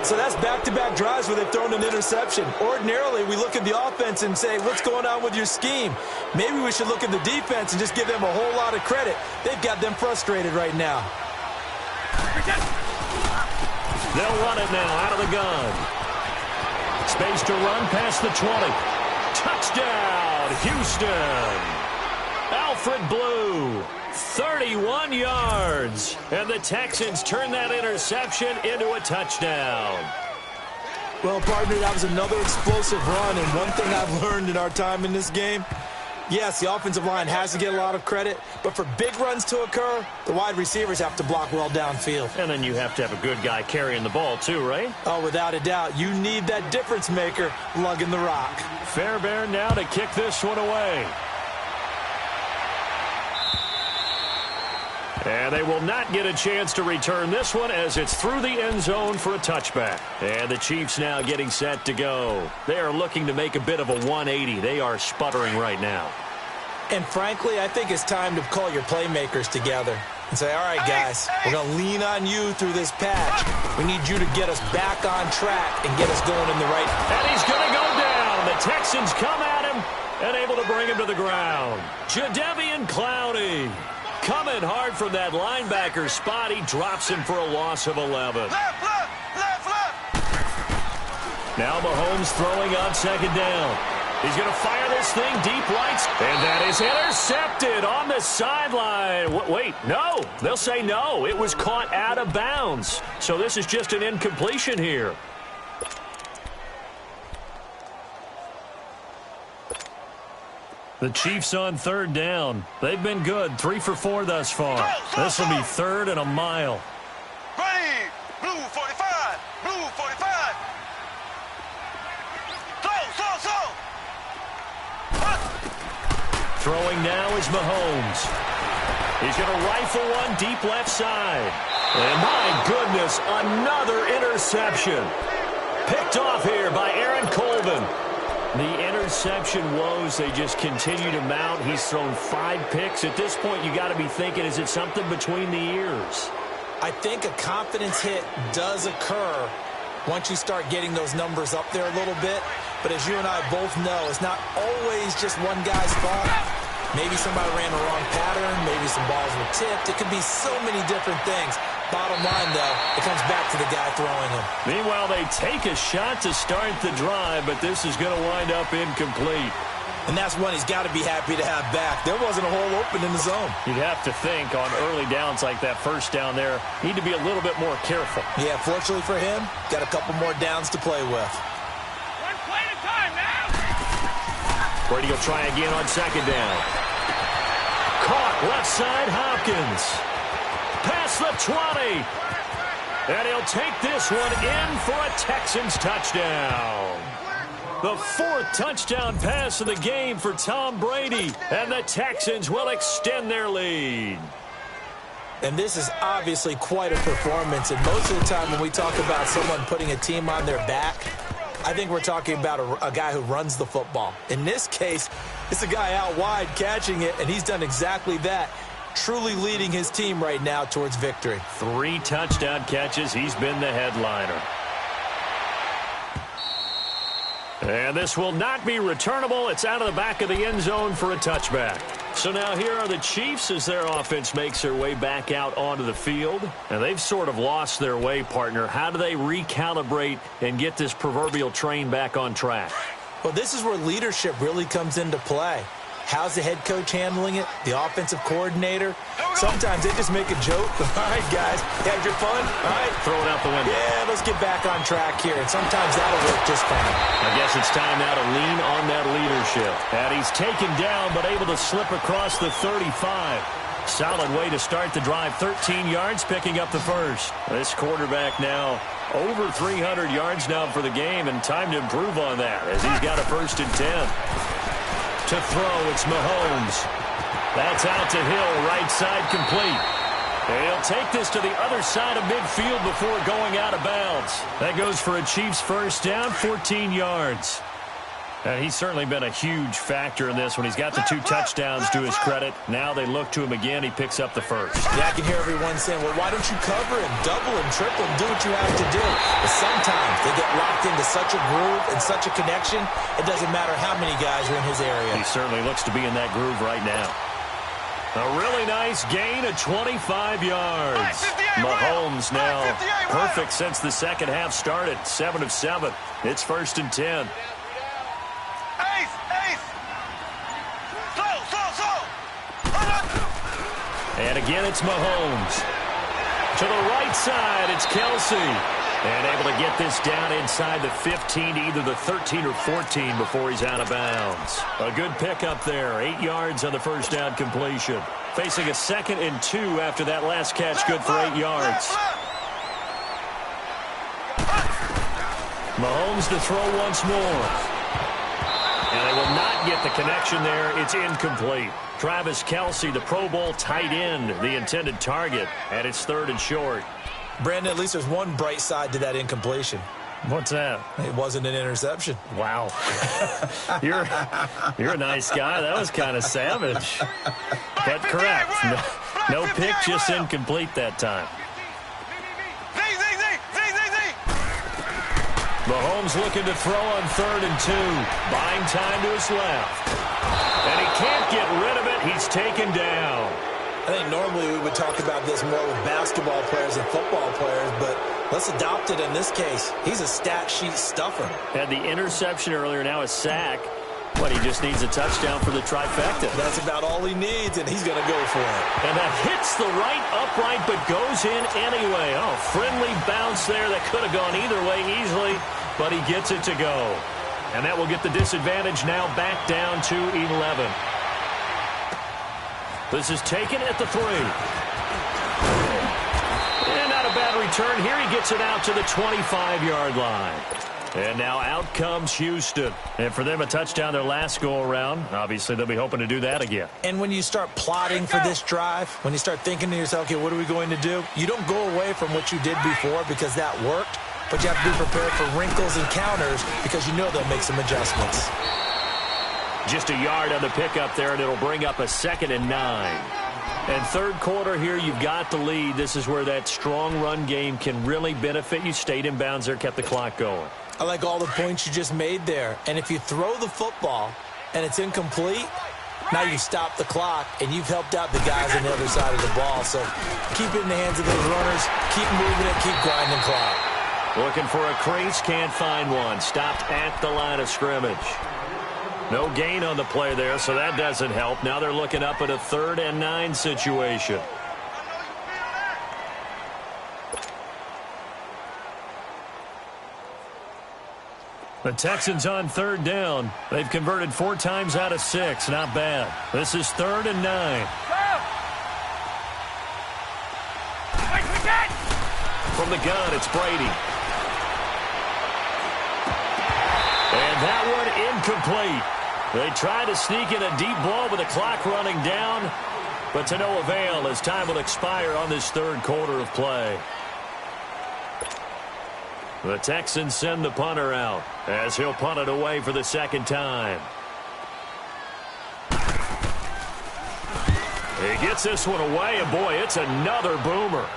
S3: So that's back-to-back drives where they've thrown an interception. Ordinarily, we look at the offense and say, what's going on with your scheme? Maybe we should look at the defense and just give them a whole lot of credit. They've got them frustrated right now.
S2: They'll run it now out of the gun. Space to run past the 20. Touchdown, Houston. Alfred Blue, 31 yards. And the Texans turn that interception into a touchdown.
S3: Well, partner, that was another explosive run. And one thing I've learned in our time in this game, yes, the offensive line has to get a lot of credit, but for big runs to occur, the wide receivers have to block well downfield.
S2: And then you have to have a good guy carrying the ball too, right?
S3: Oh, without a doubt. You need that difference maker lugging the rock.
S2: Fairbairn now to kick this one away. And they will not get a chance to return this one as it's through the end zone for a touchback. And the Chiefs now getting set to go. They are looking to make a bit of a 180. They are sputtering right now.
S3: And frankly, I think it's time to call your playmakers together and say, all right, guys, we're going to lean on you through this patch. We need you to get us back on track and get us going in the right.
S2: And he's going to go down. The Texans come at him and able to bring him to the ground. Jadeveon Clowney. Coming hard from that linebacker spot. He drops him for a loss of 11.
S4: Left.
S2: Now Mahomes throwing on second down. He's going to fire this thing deep right. And that is intercepted on the sideline. Wait, no. They'll say no. It was caught out of bounds. So this is just an incompletion here. The Chiefs on third down. They've been good. 3 for 4 thus far. This will be third and a mile.
S4: Ready. Blue 45. Blue 45. Slow.
S2: Throwing now is Mahomes. He's going to rifle one deep left side. And my goodness, another interception. Picked off here by Aaron Colvin. The interception woes, they just continue to mount. He's thrown 5 picks. At this point, you got to be thinking, is it something between the ears?
S3: I think a confidence hit does occur once you start getting those numbers up there a little bit. But as you and I both know, it's not always just one guy's fault. Maybe somebody ran the wrong pattern. Maybe some balls were tipped. It could be so many different things. Bottom line, though, it comes back to the guy throwing them.
S2: Meanwhile, they take a shot to start the drive, but this is going to wind up incomplete.
S3: And that's one he's got to be happy to have back. There wasn't a hole open in the zone.
S2: You'd have to think on early downs like that first down there, need to be a little bit more careful.
S3: Yeah, fortunately for him, got a couple more downs to play with.
S4: One play at a time now.
S2: Brady will try again on second down. Caught left side, Hopkins. Past the 20. And he'll take this one in for a Texans touchdown. The fourth touchdown pass of the game for Tom Brady. And the Texans will extend their lead.
S3: And this is obviously quite a performance. And most of the time when we talk about someone putting a team on their back, I think we're talking about a guy who runs the football. In this case, it's a guy out wide catching it, and he's done exactly that. Truly leading his team right now towards victory.
S2: 3 touchdown catches. He's been the headliner. And this will not be returnable. It's out of the back of the end zone for a touchback. So now here are the Chiefs as their offense makes their way back out onto the field. And they've sort of lost their way, partner. How do they recalibrate and get this proverbial train back on track?
S3: Well, this is where leadership really comes into play. How's the head coach handling it? The offensive coordinator? Sometimes they just make a joke. All right, guys, you had your fun? All right.
S2: Throw it out the window.
S3: Yeah, let's get back on track here. And sometimes that'll work just fine.
S2: I guess it's time now to lean on that leadership. And he's taken down but able to slip across the 35. Solid way to start the drive. 13 yards, picking up the first. This quarterback now over 300 yards now for the game, and time to improve on that as he's got a 1st and 10. To throw, it's Mahomes. That's out to Hill, right side complete. And he'll take this to the other side of midfield before going out of bounds. That goes for a Chiefs first down, 14 yards. And he's certainly been a huge factor in this when he's got the 2 touchdowns to his credit. Now they look to him again. He picks up the first.
S3: Yeah, I can hear everyone saying, well, why don't you cover him, double him, triple him, do what you have to do. But sometimes they get locked into such a groove and such a connection, it doesn't matter how many guys are in his area.
S2: He certainly looks to be in that groove right now. A really nice gain of 25 yards. Mahomes now perfect since the second half started. 7 of 7. It's 1st and 10. And again, it's Mahomes. To the right side, it's Kelsey. And able to get this down inside the 15 to either the 13 or 14 before he's out of bounds. A good pickup there. 8 yards on the first down completion. Facing a 2nd and 2 after that last catch, good for 8 yards. Mahomes to throw once more. And they will not get the connection there. It's incomplete. Travis Kelsey, the Pro Bowl tight end, the intended target, and it's 3rd and short.
S3: Brandon, at least there's one bright side to that incompletion.
S2: What's that?
S3: It wasn't an interception.
S2: Wow. You're a nice guy. That was kind of savage. But correct. No pick, just incomplete that time. Mahomes looking to throw on 3rd and 2. Buying time to his left. And he can't get rid of it. He's taken down.
S3: I think normally we would talk about this more with basketball players and football players, but let's adopt it in this case. He's a stat sheet stuffer.
S2: Had the interception earlier, now a sack. But he just needs a touchdown for the trifecta.
S3: That's about all he needs, and he's going to go for it.
S2: And that hits the right upright, but goes in anyway. Oh, friendly bounce there that could have gone either way easily, but he gets it to go. And that will get the disadvantage now back down to 11. This is taken at the 3. And not a bad return here. He gets it out to the 25-yard line. And now out comes Houston. And for them, a touchdown their last go-around. Obviously, they'll be hoping to do that again.
S3: And when you start plotting for this drive, when you start thinking to yourself, okay, what are we going to do? You don't go away from what you did before because that worked, but you have to be prepared for wrinkles and counters because you know they'll make some adjustments.
S2: Just a yard on the pickup there, and it'll bring up a 2nd and 9. And 3rd quarter here, you've got the lead. This is where that strong run game can really benefit you. Stayed in bounds there, kept the clock going.
S3: I like all the points you just made there. And if you throw the football and it's incomplete, Now you stop the clock, and you've helped out the guys on the other side of the ball. So keep it in the hands of those runners. Keep moving it. Keep grinding clock.
S2: Looking for a crease, can't find one. Stopped at the line of scrimmage. No gain on the play there, so that doesn't help. Now they're looking up at a 3rd and 9 situation. The Texans on 3rd down. They've converted 4 times out of 6. Not bad. This is 3rd and 9. From the gun, it's Brady. And that one incomplete. They tried to sneak in a deep ball with the clock running down, but to no avail as time will expire on this 3rd quarter of play. The Texans send the punter out as he'll punt it away for the 2nd time. He gets this one away, and boy, it's another boomer.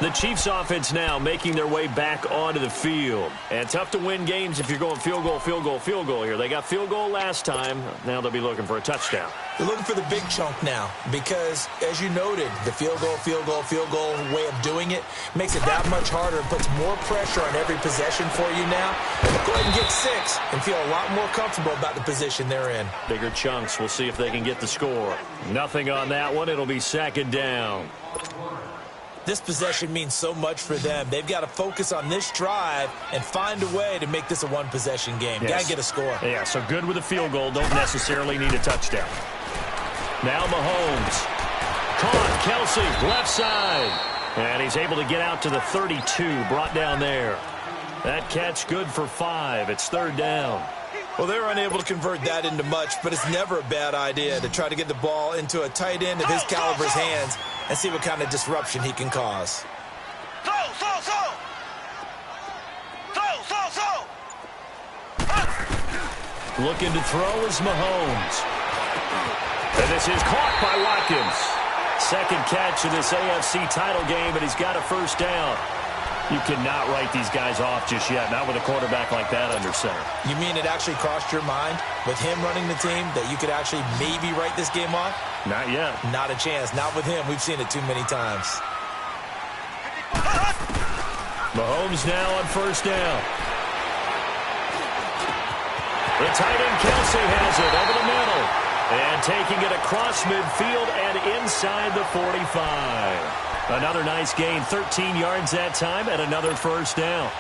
S2: The Chiefs offense now making their way back onto the field. And tough to win games if you're going field goal, field goal, field goal here. They got field goal last time. Now they'll be looking for a touchdown.
S3: They're looking for the big chunk now because, as you noted, the field goal way of doing it makes it that much harder and puts more pressure on every possession for you now. And they'll go ahead and get 6 and feel a lot more comfortable about the position they're in.
S2: Bigger chunks. We'll see if they can get the score. Nothing on that one. It'll be 2nd down.
S3: This possession means so much for them. They've got to focus on this drive and find a way to make this a one-possession game.
S2: Yes.
S3: Got to get a score.
S2: Yeah, so good with a field goal. Don't necessarily need a touchdown. Now Mahomes. Caught. Kelsey, left side. And he's able to get out to the 32, brought down there. That catch good for 5. It's 3rd down.
S3: Well, they were unable to convert that into much, but it's never a bad idea to try to get the ball into a tight end of his caliber's hands and see what kind of disruption he can cause.
S2: Looking to throw is Mahomes. And this is caught by Watkins. 2nd catch of this AFC title game, and he's got a 1st down. You cannot write these guys off just yet, not with a quarterback like that under center.
S3: You mean it actually crossed your mind with him running the team that you could actually maybe write this game off?
S2: Not yet.
S3: Not a chance. Not with him. We've seen it too many times.
S2: Mahomes now on 1st down. The tight end Kelsey has it over the middle. And taking it across midfield and inside the 45. Another nice gain, 13 yards that time, and another 1st down.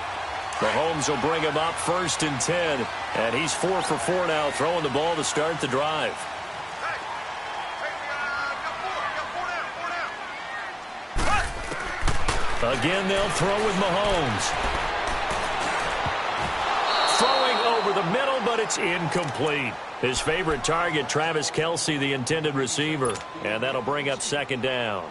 S2: Mahomes will bring him up 1st and 10, and he's 4 for 4 now, throwing the ball to start the drive. Again, they'll throw with Mahomes. Throwing over the middle, but it's incomplete. His favorite target, Travis Kelce, the intended receiver, and that'll bring up 2nd down.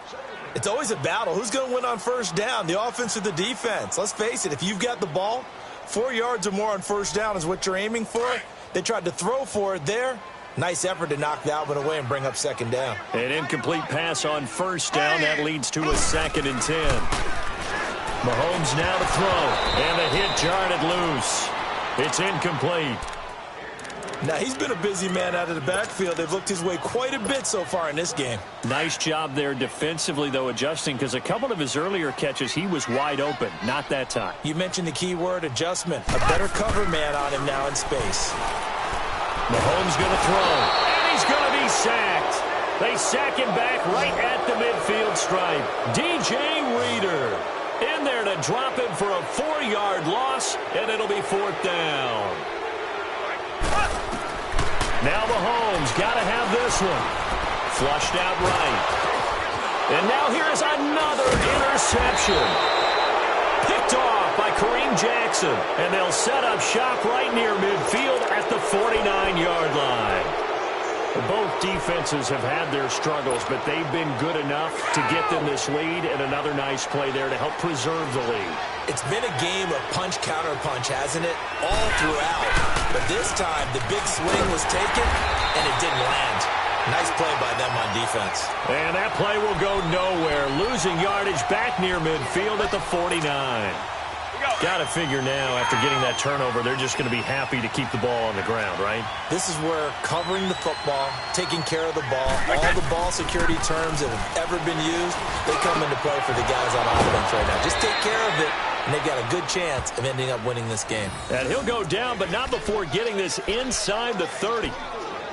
S3: It's always a battle. Who's going to win on 1st down, the offense or the defense? Let's face it, if you've got the ball, 4 yards or more on 1st down is what you're aiming for. They tried to throw for it there. Nice effort to knock that one away and bring up 2nd down.
S2: An incomplete pass on 1st down. That leads to a 2nd and 10. Mahomes now to throw, and the hit jarred it loose. It's incomplete.
S3: Now, he's been a busy man out of the backfield. They've looked his way quite a bit so far in this game.
S2: Nice job there defensively, though, adjusting, because a couple of his earlier catches, he was wide open. Not that time.
S3: You mentioned the key word, adjustment. A better cover man on him now in space.
S2: Mahomes going to throw, and he's going to be sacked. They sack him back right at the midfield stripe. DJ Reader in there to drop him for a 4-yard loss, and it'll be 4th down. Now Mahomes got to have this one. Flushed out right. And now here's another interception. Picked off by Kareem Jackson. And they'll set up shop right near midfield at the 49-yard line. Both defenses have had their struggles, but they've been good enough to get them this lead, and another nice play there to help preserve the lead.
S3: It's been a game of punch-counter-punch, hasn't it? All throughout. But this time, the big swing was taken, and it didn't land. Nice play by them on defense.
S2: And that play will go nowhere. Losing yardage back near midfield at the 49. Got to figure now, after getting that turnover, they're just going to be happy to keep the ball on the ground, right?
S3: This is where covering the football, taking care of the ball, all the ball security terms that have ever been used, they come into play for the guys on offense right now. Just take care of it, and they've got a good chance of ending up winning this game.
S2: And he'll go down, but not before getting this inside the 30.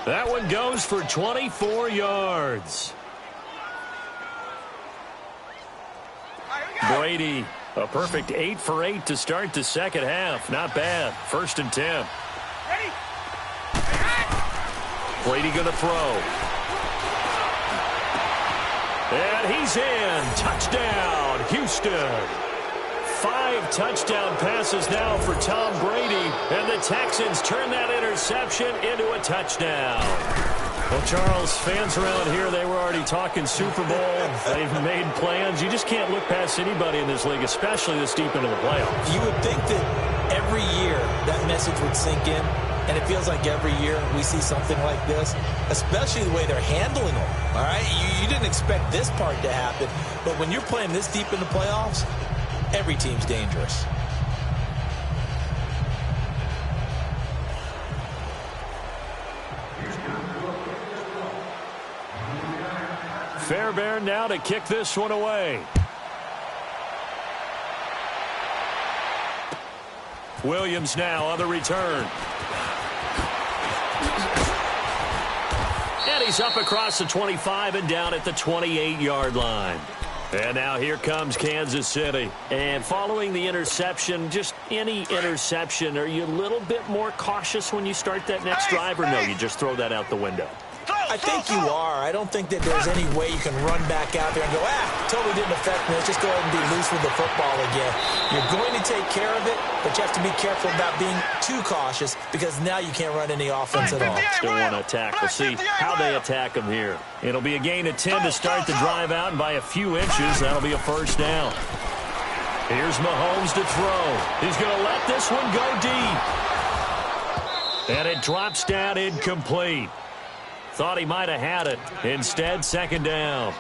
S2: That one goes for 24 yards. Brady, a perfect 8 for 8 to start the second half. Not bad. 1st and 10. Brady going to throw. And he's in. Touchdown, Houston. 5 touchdown passes now for Tom Brady, and the Texans turn that interception into a touchdown. Well, Charles, fans around here, they were already talking Super Bowl. They've made plans. You just can't look past anybody in this league, especially this deep into the playoffs.
S3: You would think that every year that message would sink in, and it feels like every year we see something like this, especially the way they're handling them. All right, you didn't expect this part to happen, but when you're playing this deep in the playoffs, every team's dangerous.
S2: Fairbairn now to kick this one away. Williams now on the return. And he's up across the 25 and down at the 28-yard line. And now here comes Kansas City. And following the interception, just any interception, are you a little bit more cautious when you start that next drive, or no, you just throw that out the window?
S3: I think you are. I don't think that there's any way you can run back out there and go, totally didn't affect me. Let's just go ahead and be loose with the football again. You're going to take care of it, but you have to be careful about being too cautious because now you can't run any offense at all.
S2: Still want to attack. We'll see how they attack them here. It'll be a gain of 10 to start the drive out, and by a few inches, that'll be a first down. Here's Mahomes to throw. He's going to let this one go deep. And it drops down incomplete. Thought he might have had it. Instead, second down.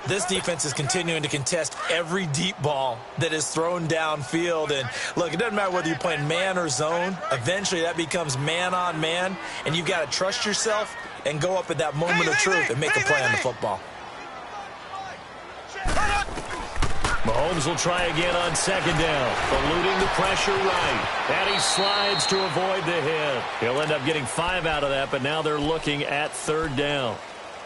S3: This defense is continuing to contest every deep ball that is thrown downfield. And, look, it doesn't matter whether you're playing man or zone. Eventually, that becomes man on man. And you've got to trust yourself and go up at that moment of truth and make a play on the football.
S2: Mahomes will try again on second down, eluding the pressure right. And he slides to avoid the hit. He'll end up getting 5 out of that, but now they're looking at third down.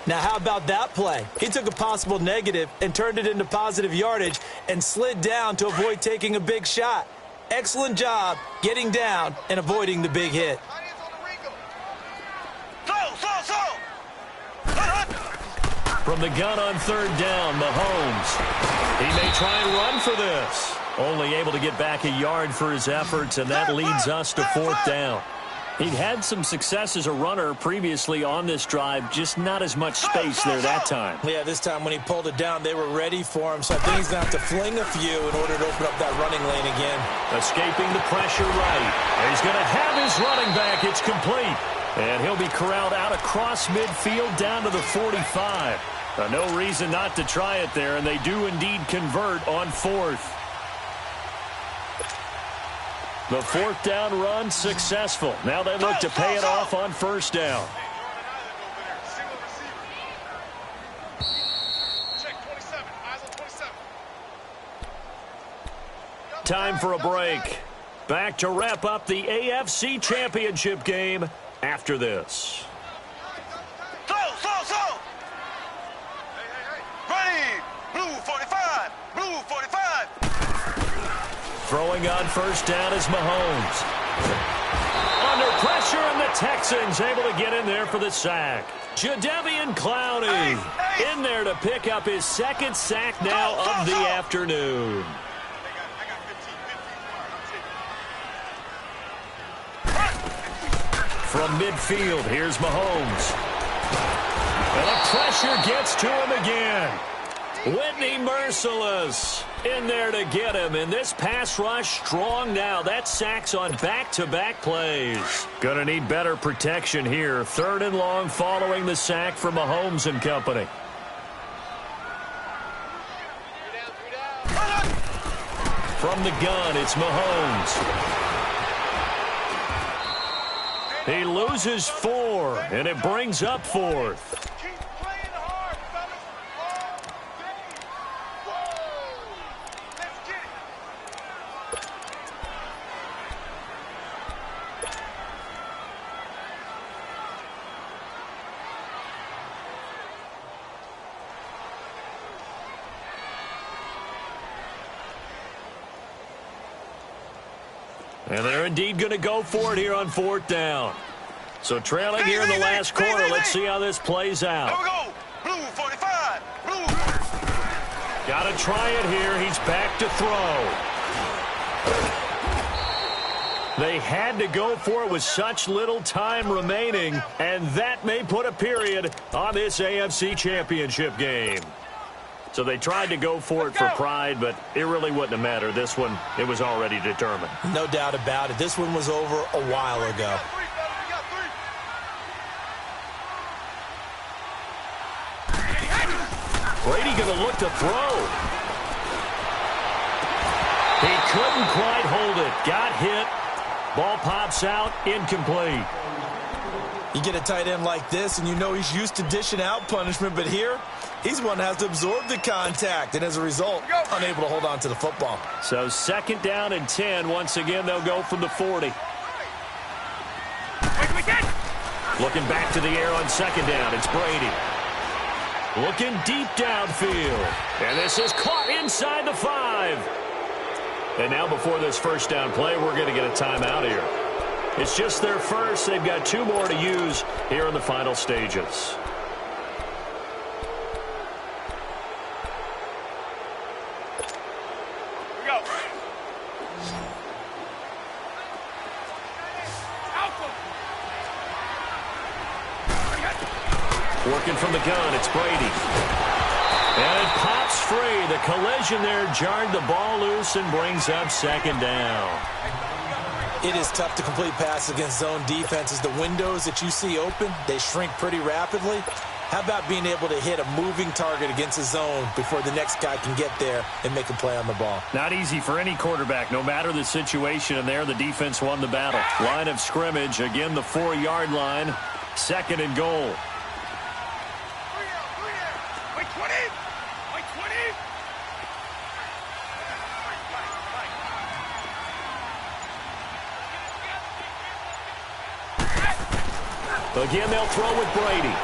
S3: Now, how about that play? He took a possible negative and turned it into positive yardage and slid down to avoid taking a big shot. Excellent job getting down and avoiding the big hit.
S2: From the gun on third down, Mahomes. He may try and run for this. Only able to get back a yard for his efforts, and that leads us to fourth down. He'd had some success as a runner previously on this drive, just not as much space there that time.
S3: Yeah, this time when he pulled it down, they were ready for him, so I think he's going to have to fling a few in order to open up that running lane again.
S2: Escaping the pressure right. He's going to have his running back. It's complete. And he'll be corralled out across midfield down to the 45. No reason not to try it there, and they do indeed convert on fourth. The fourth down run successful. Now they look to pay it off on first down. Time for a break. Back to wrap up the AFC Championship game after this. Throwing on first down is Mahomes. Under pressure, and the Texans able to get in there for the sack. Jadeveon Clowney in there to pick up his second sack now of the afternoon. From midfield, here's Mahomes. And the pressure gets to him again. Whitney Merciless in there to get him. And this pass rush strong now. That sack's on back-to-back plays. Gonna need better protection here. Third and long following the sack from Mahomes and company. From the gun, it's Mahomes. He loses 4, and it brings up 4th.
S4: Keep playing hard, fellas. All day. Whoa! Let's get it.
S2: And they're indeed going to go for it here on 4th down. So trailing here in the last quarter. Let's see how this plays
S4: Here
S2: out.
S4: we go. Blue 45. Blue.
S2: Got to try it here. He's back to throw. They had to go for it with such little time remaining, and that may put a period on this AFC Championship game. So they tried to go for it for pride, but it really wouldn't have mattered. This one, it was already determined.
S3: No doubt about it. This one was over a while ago.
S4: We got 3.
S2: Brady going to look to throw. He couldn't quite hold it. Got hit. Ball pops out. Incomplete.
S3: You get a tight end like this, and you know he's used to dishing out punishment, but here, he's one that has to absorb the contact, and as a result, unable to hold on to the football.
S2: So 2nd down and 10. Once again, they'll go from the 40. Looking back to the air on 2nd down. It's Brady. Looking deep downfield. And this is caught inside the 5. And now before this 1st down play, we're going to get a timeout here. It's just their first. They've got 2 more to use here in the final stages. Working from the gun, it's Brady. And it pops free. The collision there jarred the ball loose and brings up 2nd down.
S3: It is tough to complete passes against zone defenses. The windows that you see open, they shrink pretty rapidly. How about being able to hit a moving target against a zone before the next guy can get there and make a play on the ball?
S2: Not easy for any quarterback, no matter the situation. And there, the defense won the battle. Line of scrimmage, again, the 4-yard line. 2nd and goal.
S4: Wait, 20. Wait, 20.
S2: Again, they'll throw with Brady.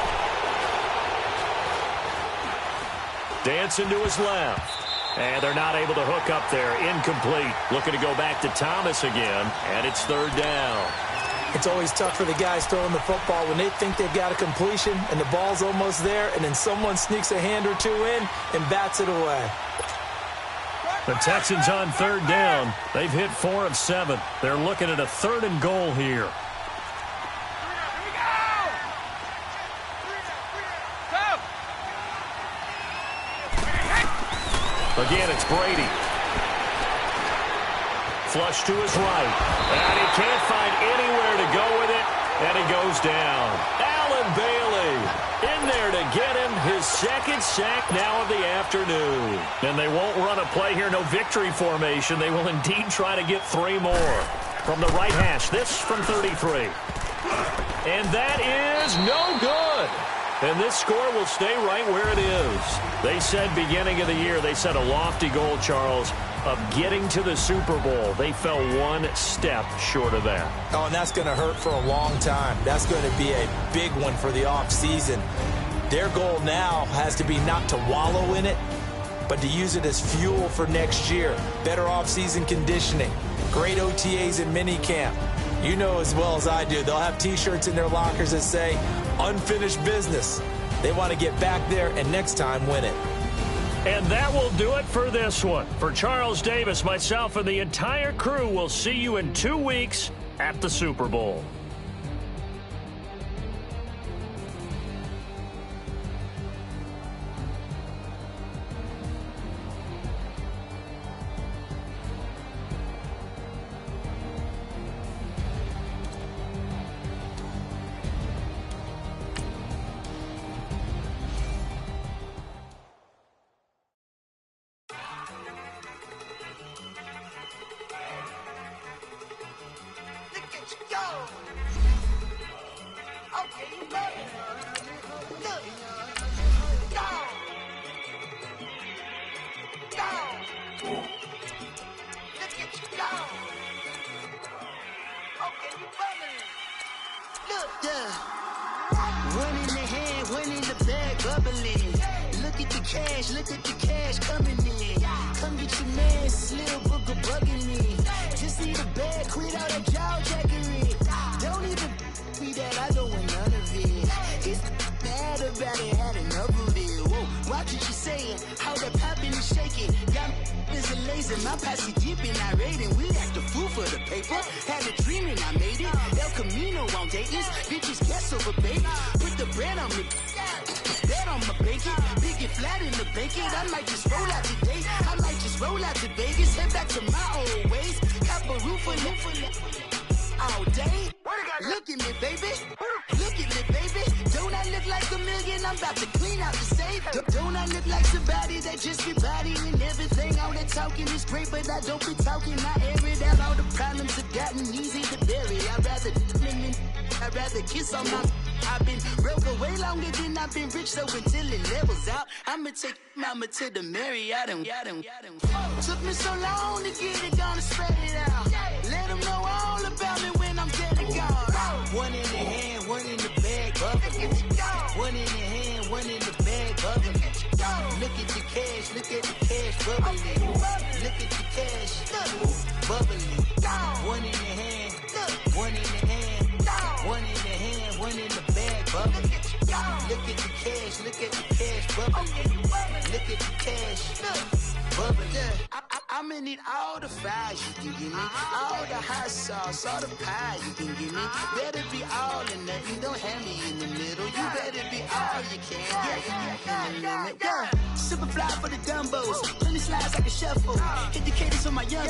S2: Dancing to his left. And they're not able to hook up there. Incomplete. Looking to go back to Thomas again. And it's 3rd down.
S3: It's always tough for the guys throwing the football when they think they've got a completion and the ball's almost there, and then someone sneaks a hand or 2 in and bats it away.
S2: The Texans on 3rd down. They've hit 4 of 7. They're looking at a 3rd and goal here. Again, it's Brady. Flush to his right. And he can't find anywhere to go with it. And he goes down. Allen Bailey in there to get him his 2nd sack now of the afternoon. And they won't run a play here. No victory formation. They will indeed try to get 3 more. From the right hash, this from 33. And that is no good. And this score will stay right where it is. They said beginning of the year, they set a lofty goal, Charles, of getting to the Super Bowl. They fell 1 step short of that.
S3: Oh, and that's going to hurt for a long time. That's going to be a big one for the offseason. Their goal now has to be not to wallow in it, but to use it as fuel for next year. Better offseason conditioning, great OTAs and minicamp. You know as well as I do, they'll have T-shirts in their lockers that say, unfinished business. They want to get back there and next time win it.
S2: And that will do it for this one. For Charles Davis, myself, and the entire crew, we'll see you in 2 weeks at the Super Bowl.
S5: Look, yeah. One in the hand, one in the bag, bubbling. Look at the cash coming in. Come get your man, Slim Booger bugging me. Just need a bag, quit all that jaw jackery. Don't even me that I don't want none of it. He's mad about it, had enough of it. Whoa, watch what you saying, how that poppin' and shaking. Y'all is a lazy, my posse deep and irate, and we act a fool for the paper. Had a dream and I made it. El Camino on Dayton's, bitches guess over bait. Put the bread on me, bet on my bacon. Big and flat in the bacon. I might just roll out today. I might just roll out to Vegas, head back to my old ways. Cop a roof for all day. Look at me, baby. Look at me, baby. Don't I look like a million? I'm about to clean out the safe. Don't I look like somebody that just be bodying everything? All that talking is great, but I don't be talking. I air it out. All the problems have gotten easy to bury. I'd rather kiss on my. I've been broke way longer than I've been rich, so until it levels out, I'ma take mama to the Marriott and took me so long to get it, gonna spread it out. Let them know all about me when I'm dead and gone. One in the hand, one in the bag, bubbling. One in the hand, one in the bag, bubbling. Look at the cash, bubbling. Look at the cash, bubbling. One in the hand, one in the hand, one in the hand, one in the bag, bubbling. Look at the cash, bubbling. Look at the cash, bubbling. I'ma need all the fries you can give me, all the hot sauce, all the pie you can give me. Better be all or nothing, don't have me in the middle. You better be all you can, yeah. Super fly for the dumbos, plenty slides like a shuffle. Hit the cadence on my young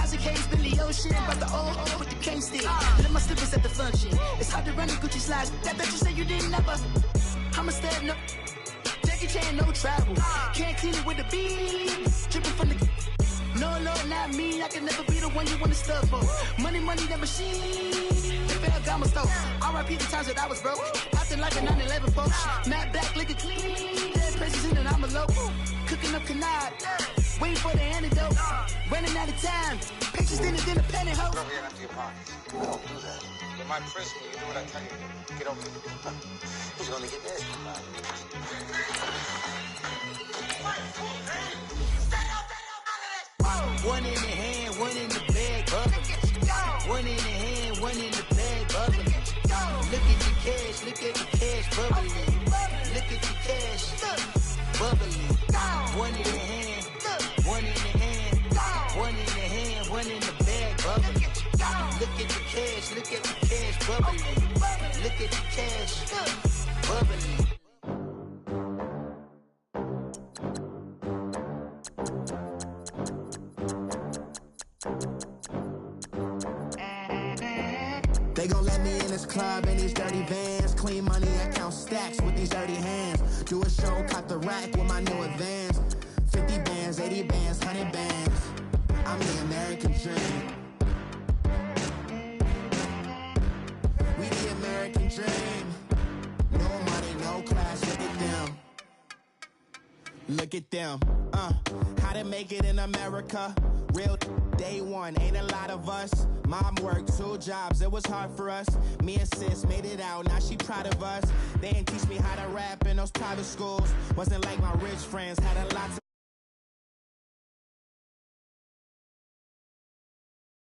S5: Isaac Hayes, Billy Ocean, about the old with the cane stick. Let my slippers at the function. It's hard to run the Gucci slides. That bet you say you didn't never. I'ma stand up. Jackie Chan, no travel. Can't clean it with the beat. Dripping from the. No, Lord, not me. I can never be the one you wanna stuff for. Money, that machine. They fell down my stove. R.I.P. the times that I was broke. Acting like a 9/11 folks. Matte black, liquor clean. Dead places in and I'm a local. Cooking up canard. Waiting for the antidote. Running out of time. Pictures thinner than a penny hoe.
S4: Go over here and empty your pockets. I don't do that. In my prison, you do what I tell you to. Get over here.
S5: He's gonna get this. One in the hand, one in the bag, bubbling. One in the hand, one in the bag, bubbling. Look at the cash, bubbling. Look at the cash, bubbling. One in the hand, one in the hand, one in the hand, one in the bag, bubbling. Look at the cash, bubbling. Look at the cash, bubbling.
S6: They gon' let me in this club in these dirty vans. Clean money, I count stacks with these dirty hands. Do a show, cop the rack with my new advance. 50 bands, 80 bands, 100 bands. I'm the American dream. We the American dream. No money, no class, look at them. Look at them, how to make it in America. Real day one, ain't a lot of us. Mom worked 2 jobs, it was hard for us. Me and sis made it out, now she proud of us. They didn't teach me how to rap in those private schools. Wasn't like my rich friends, had a lot to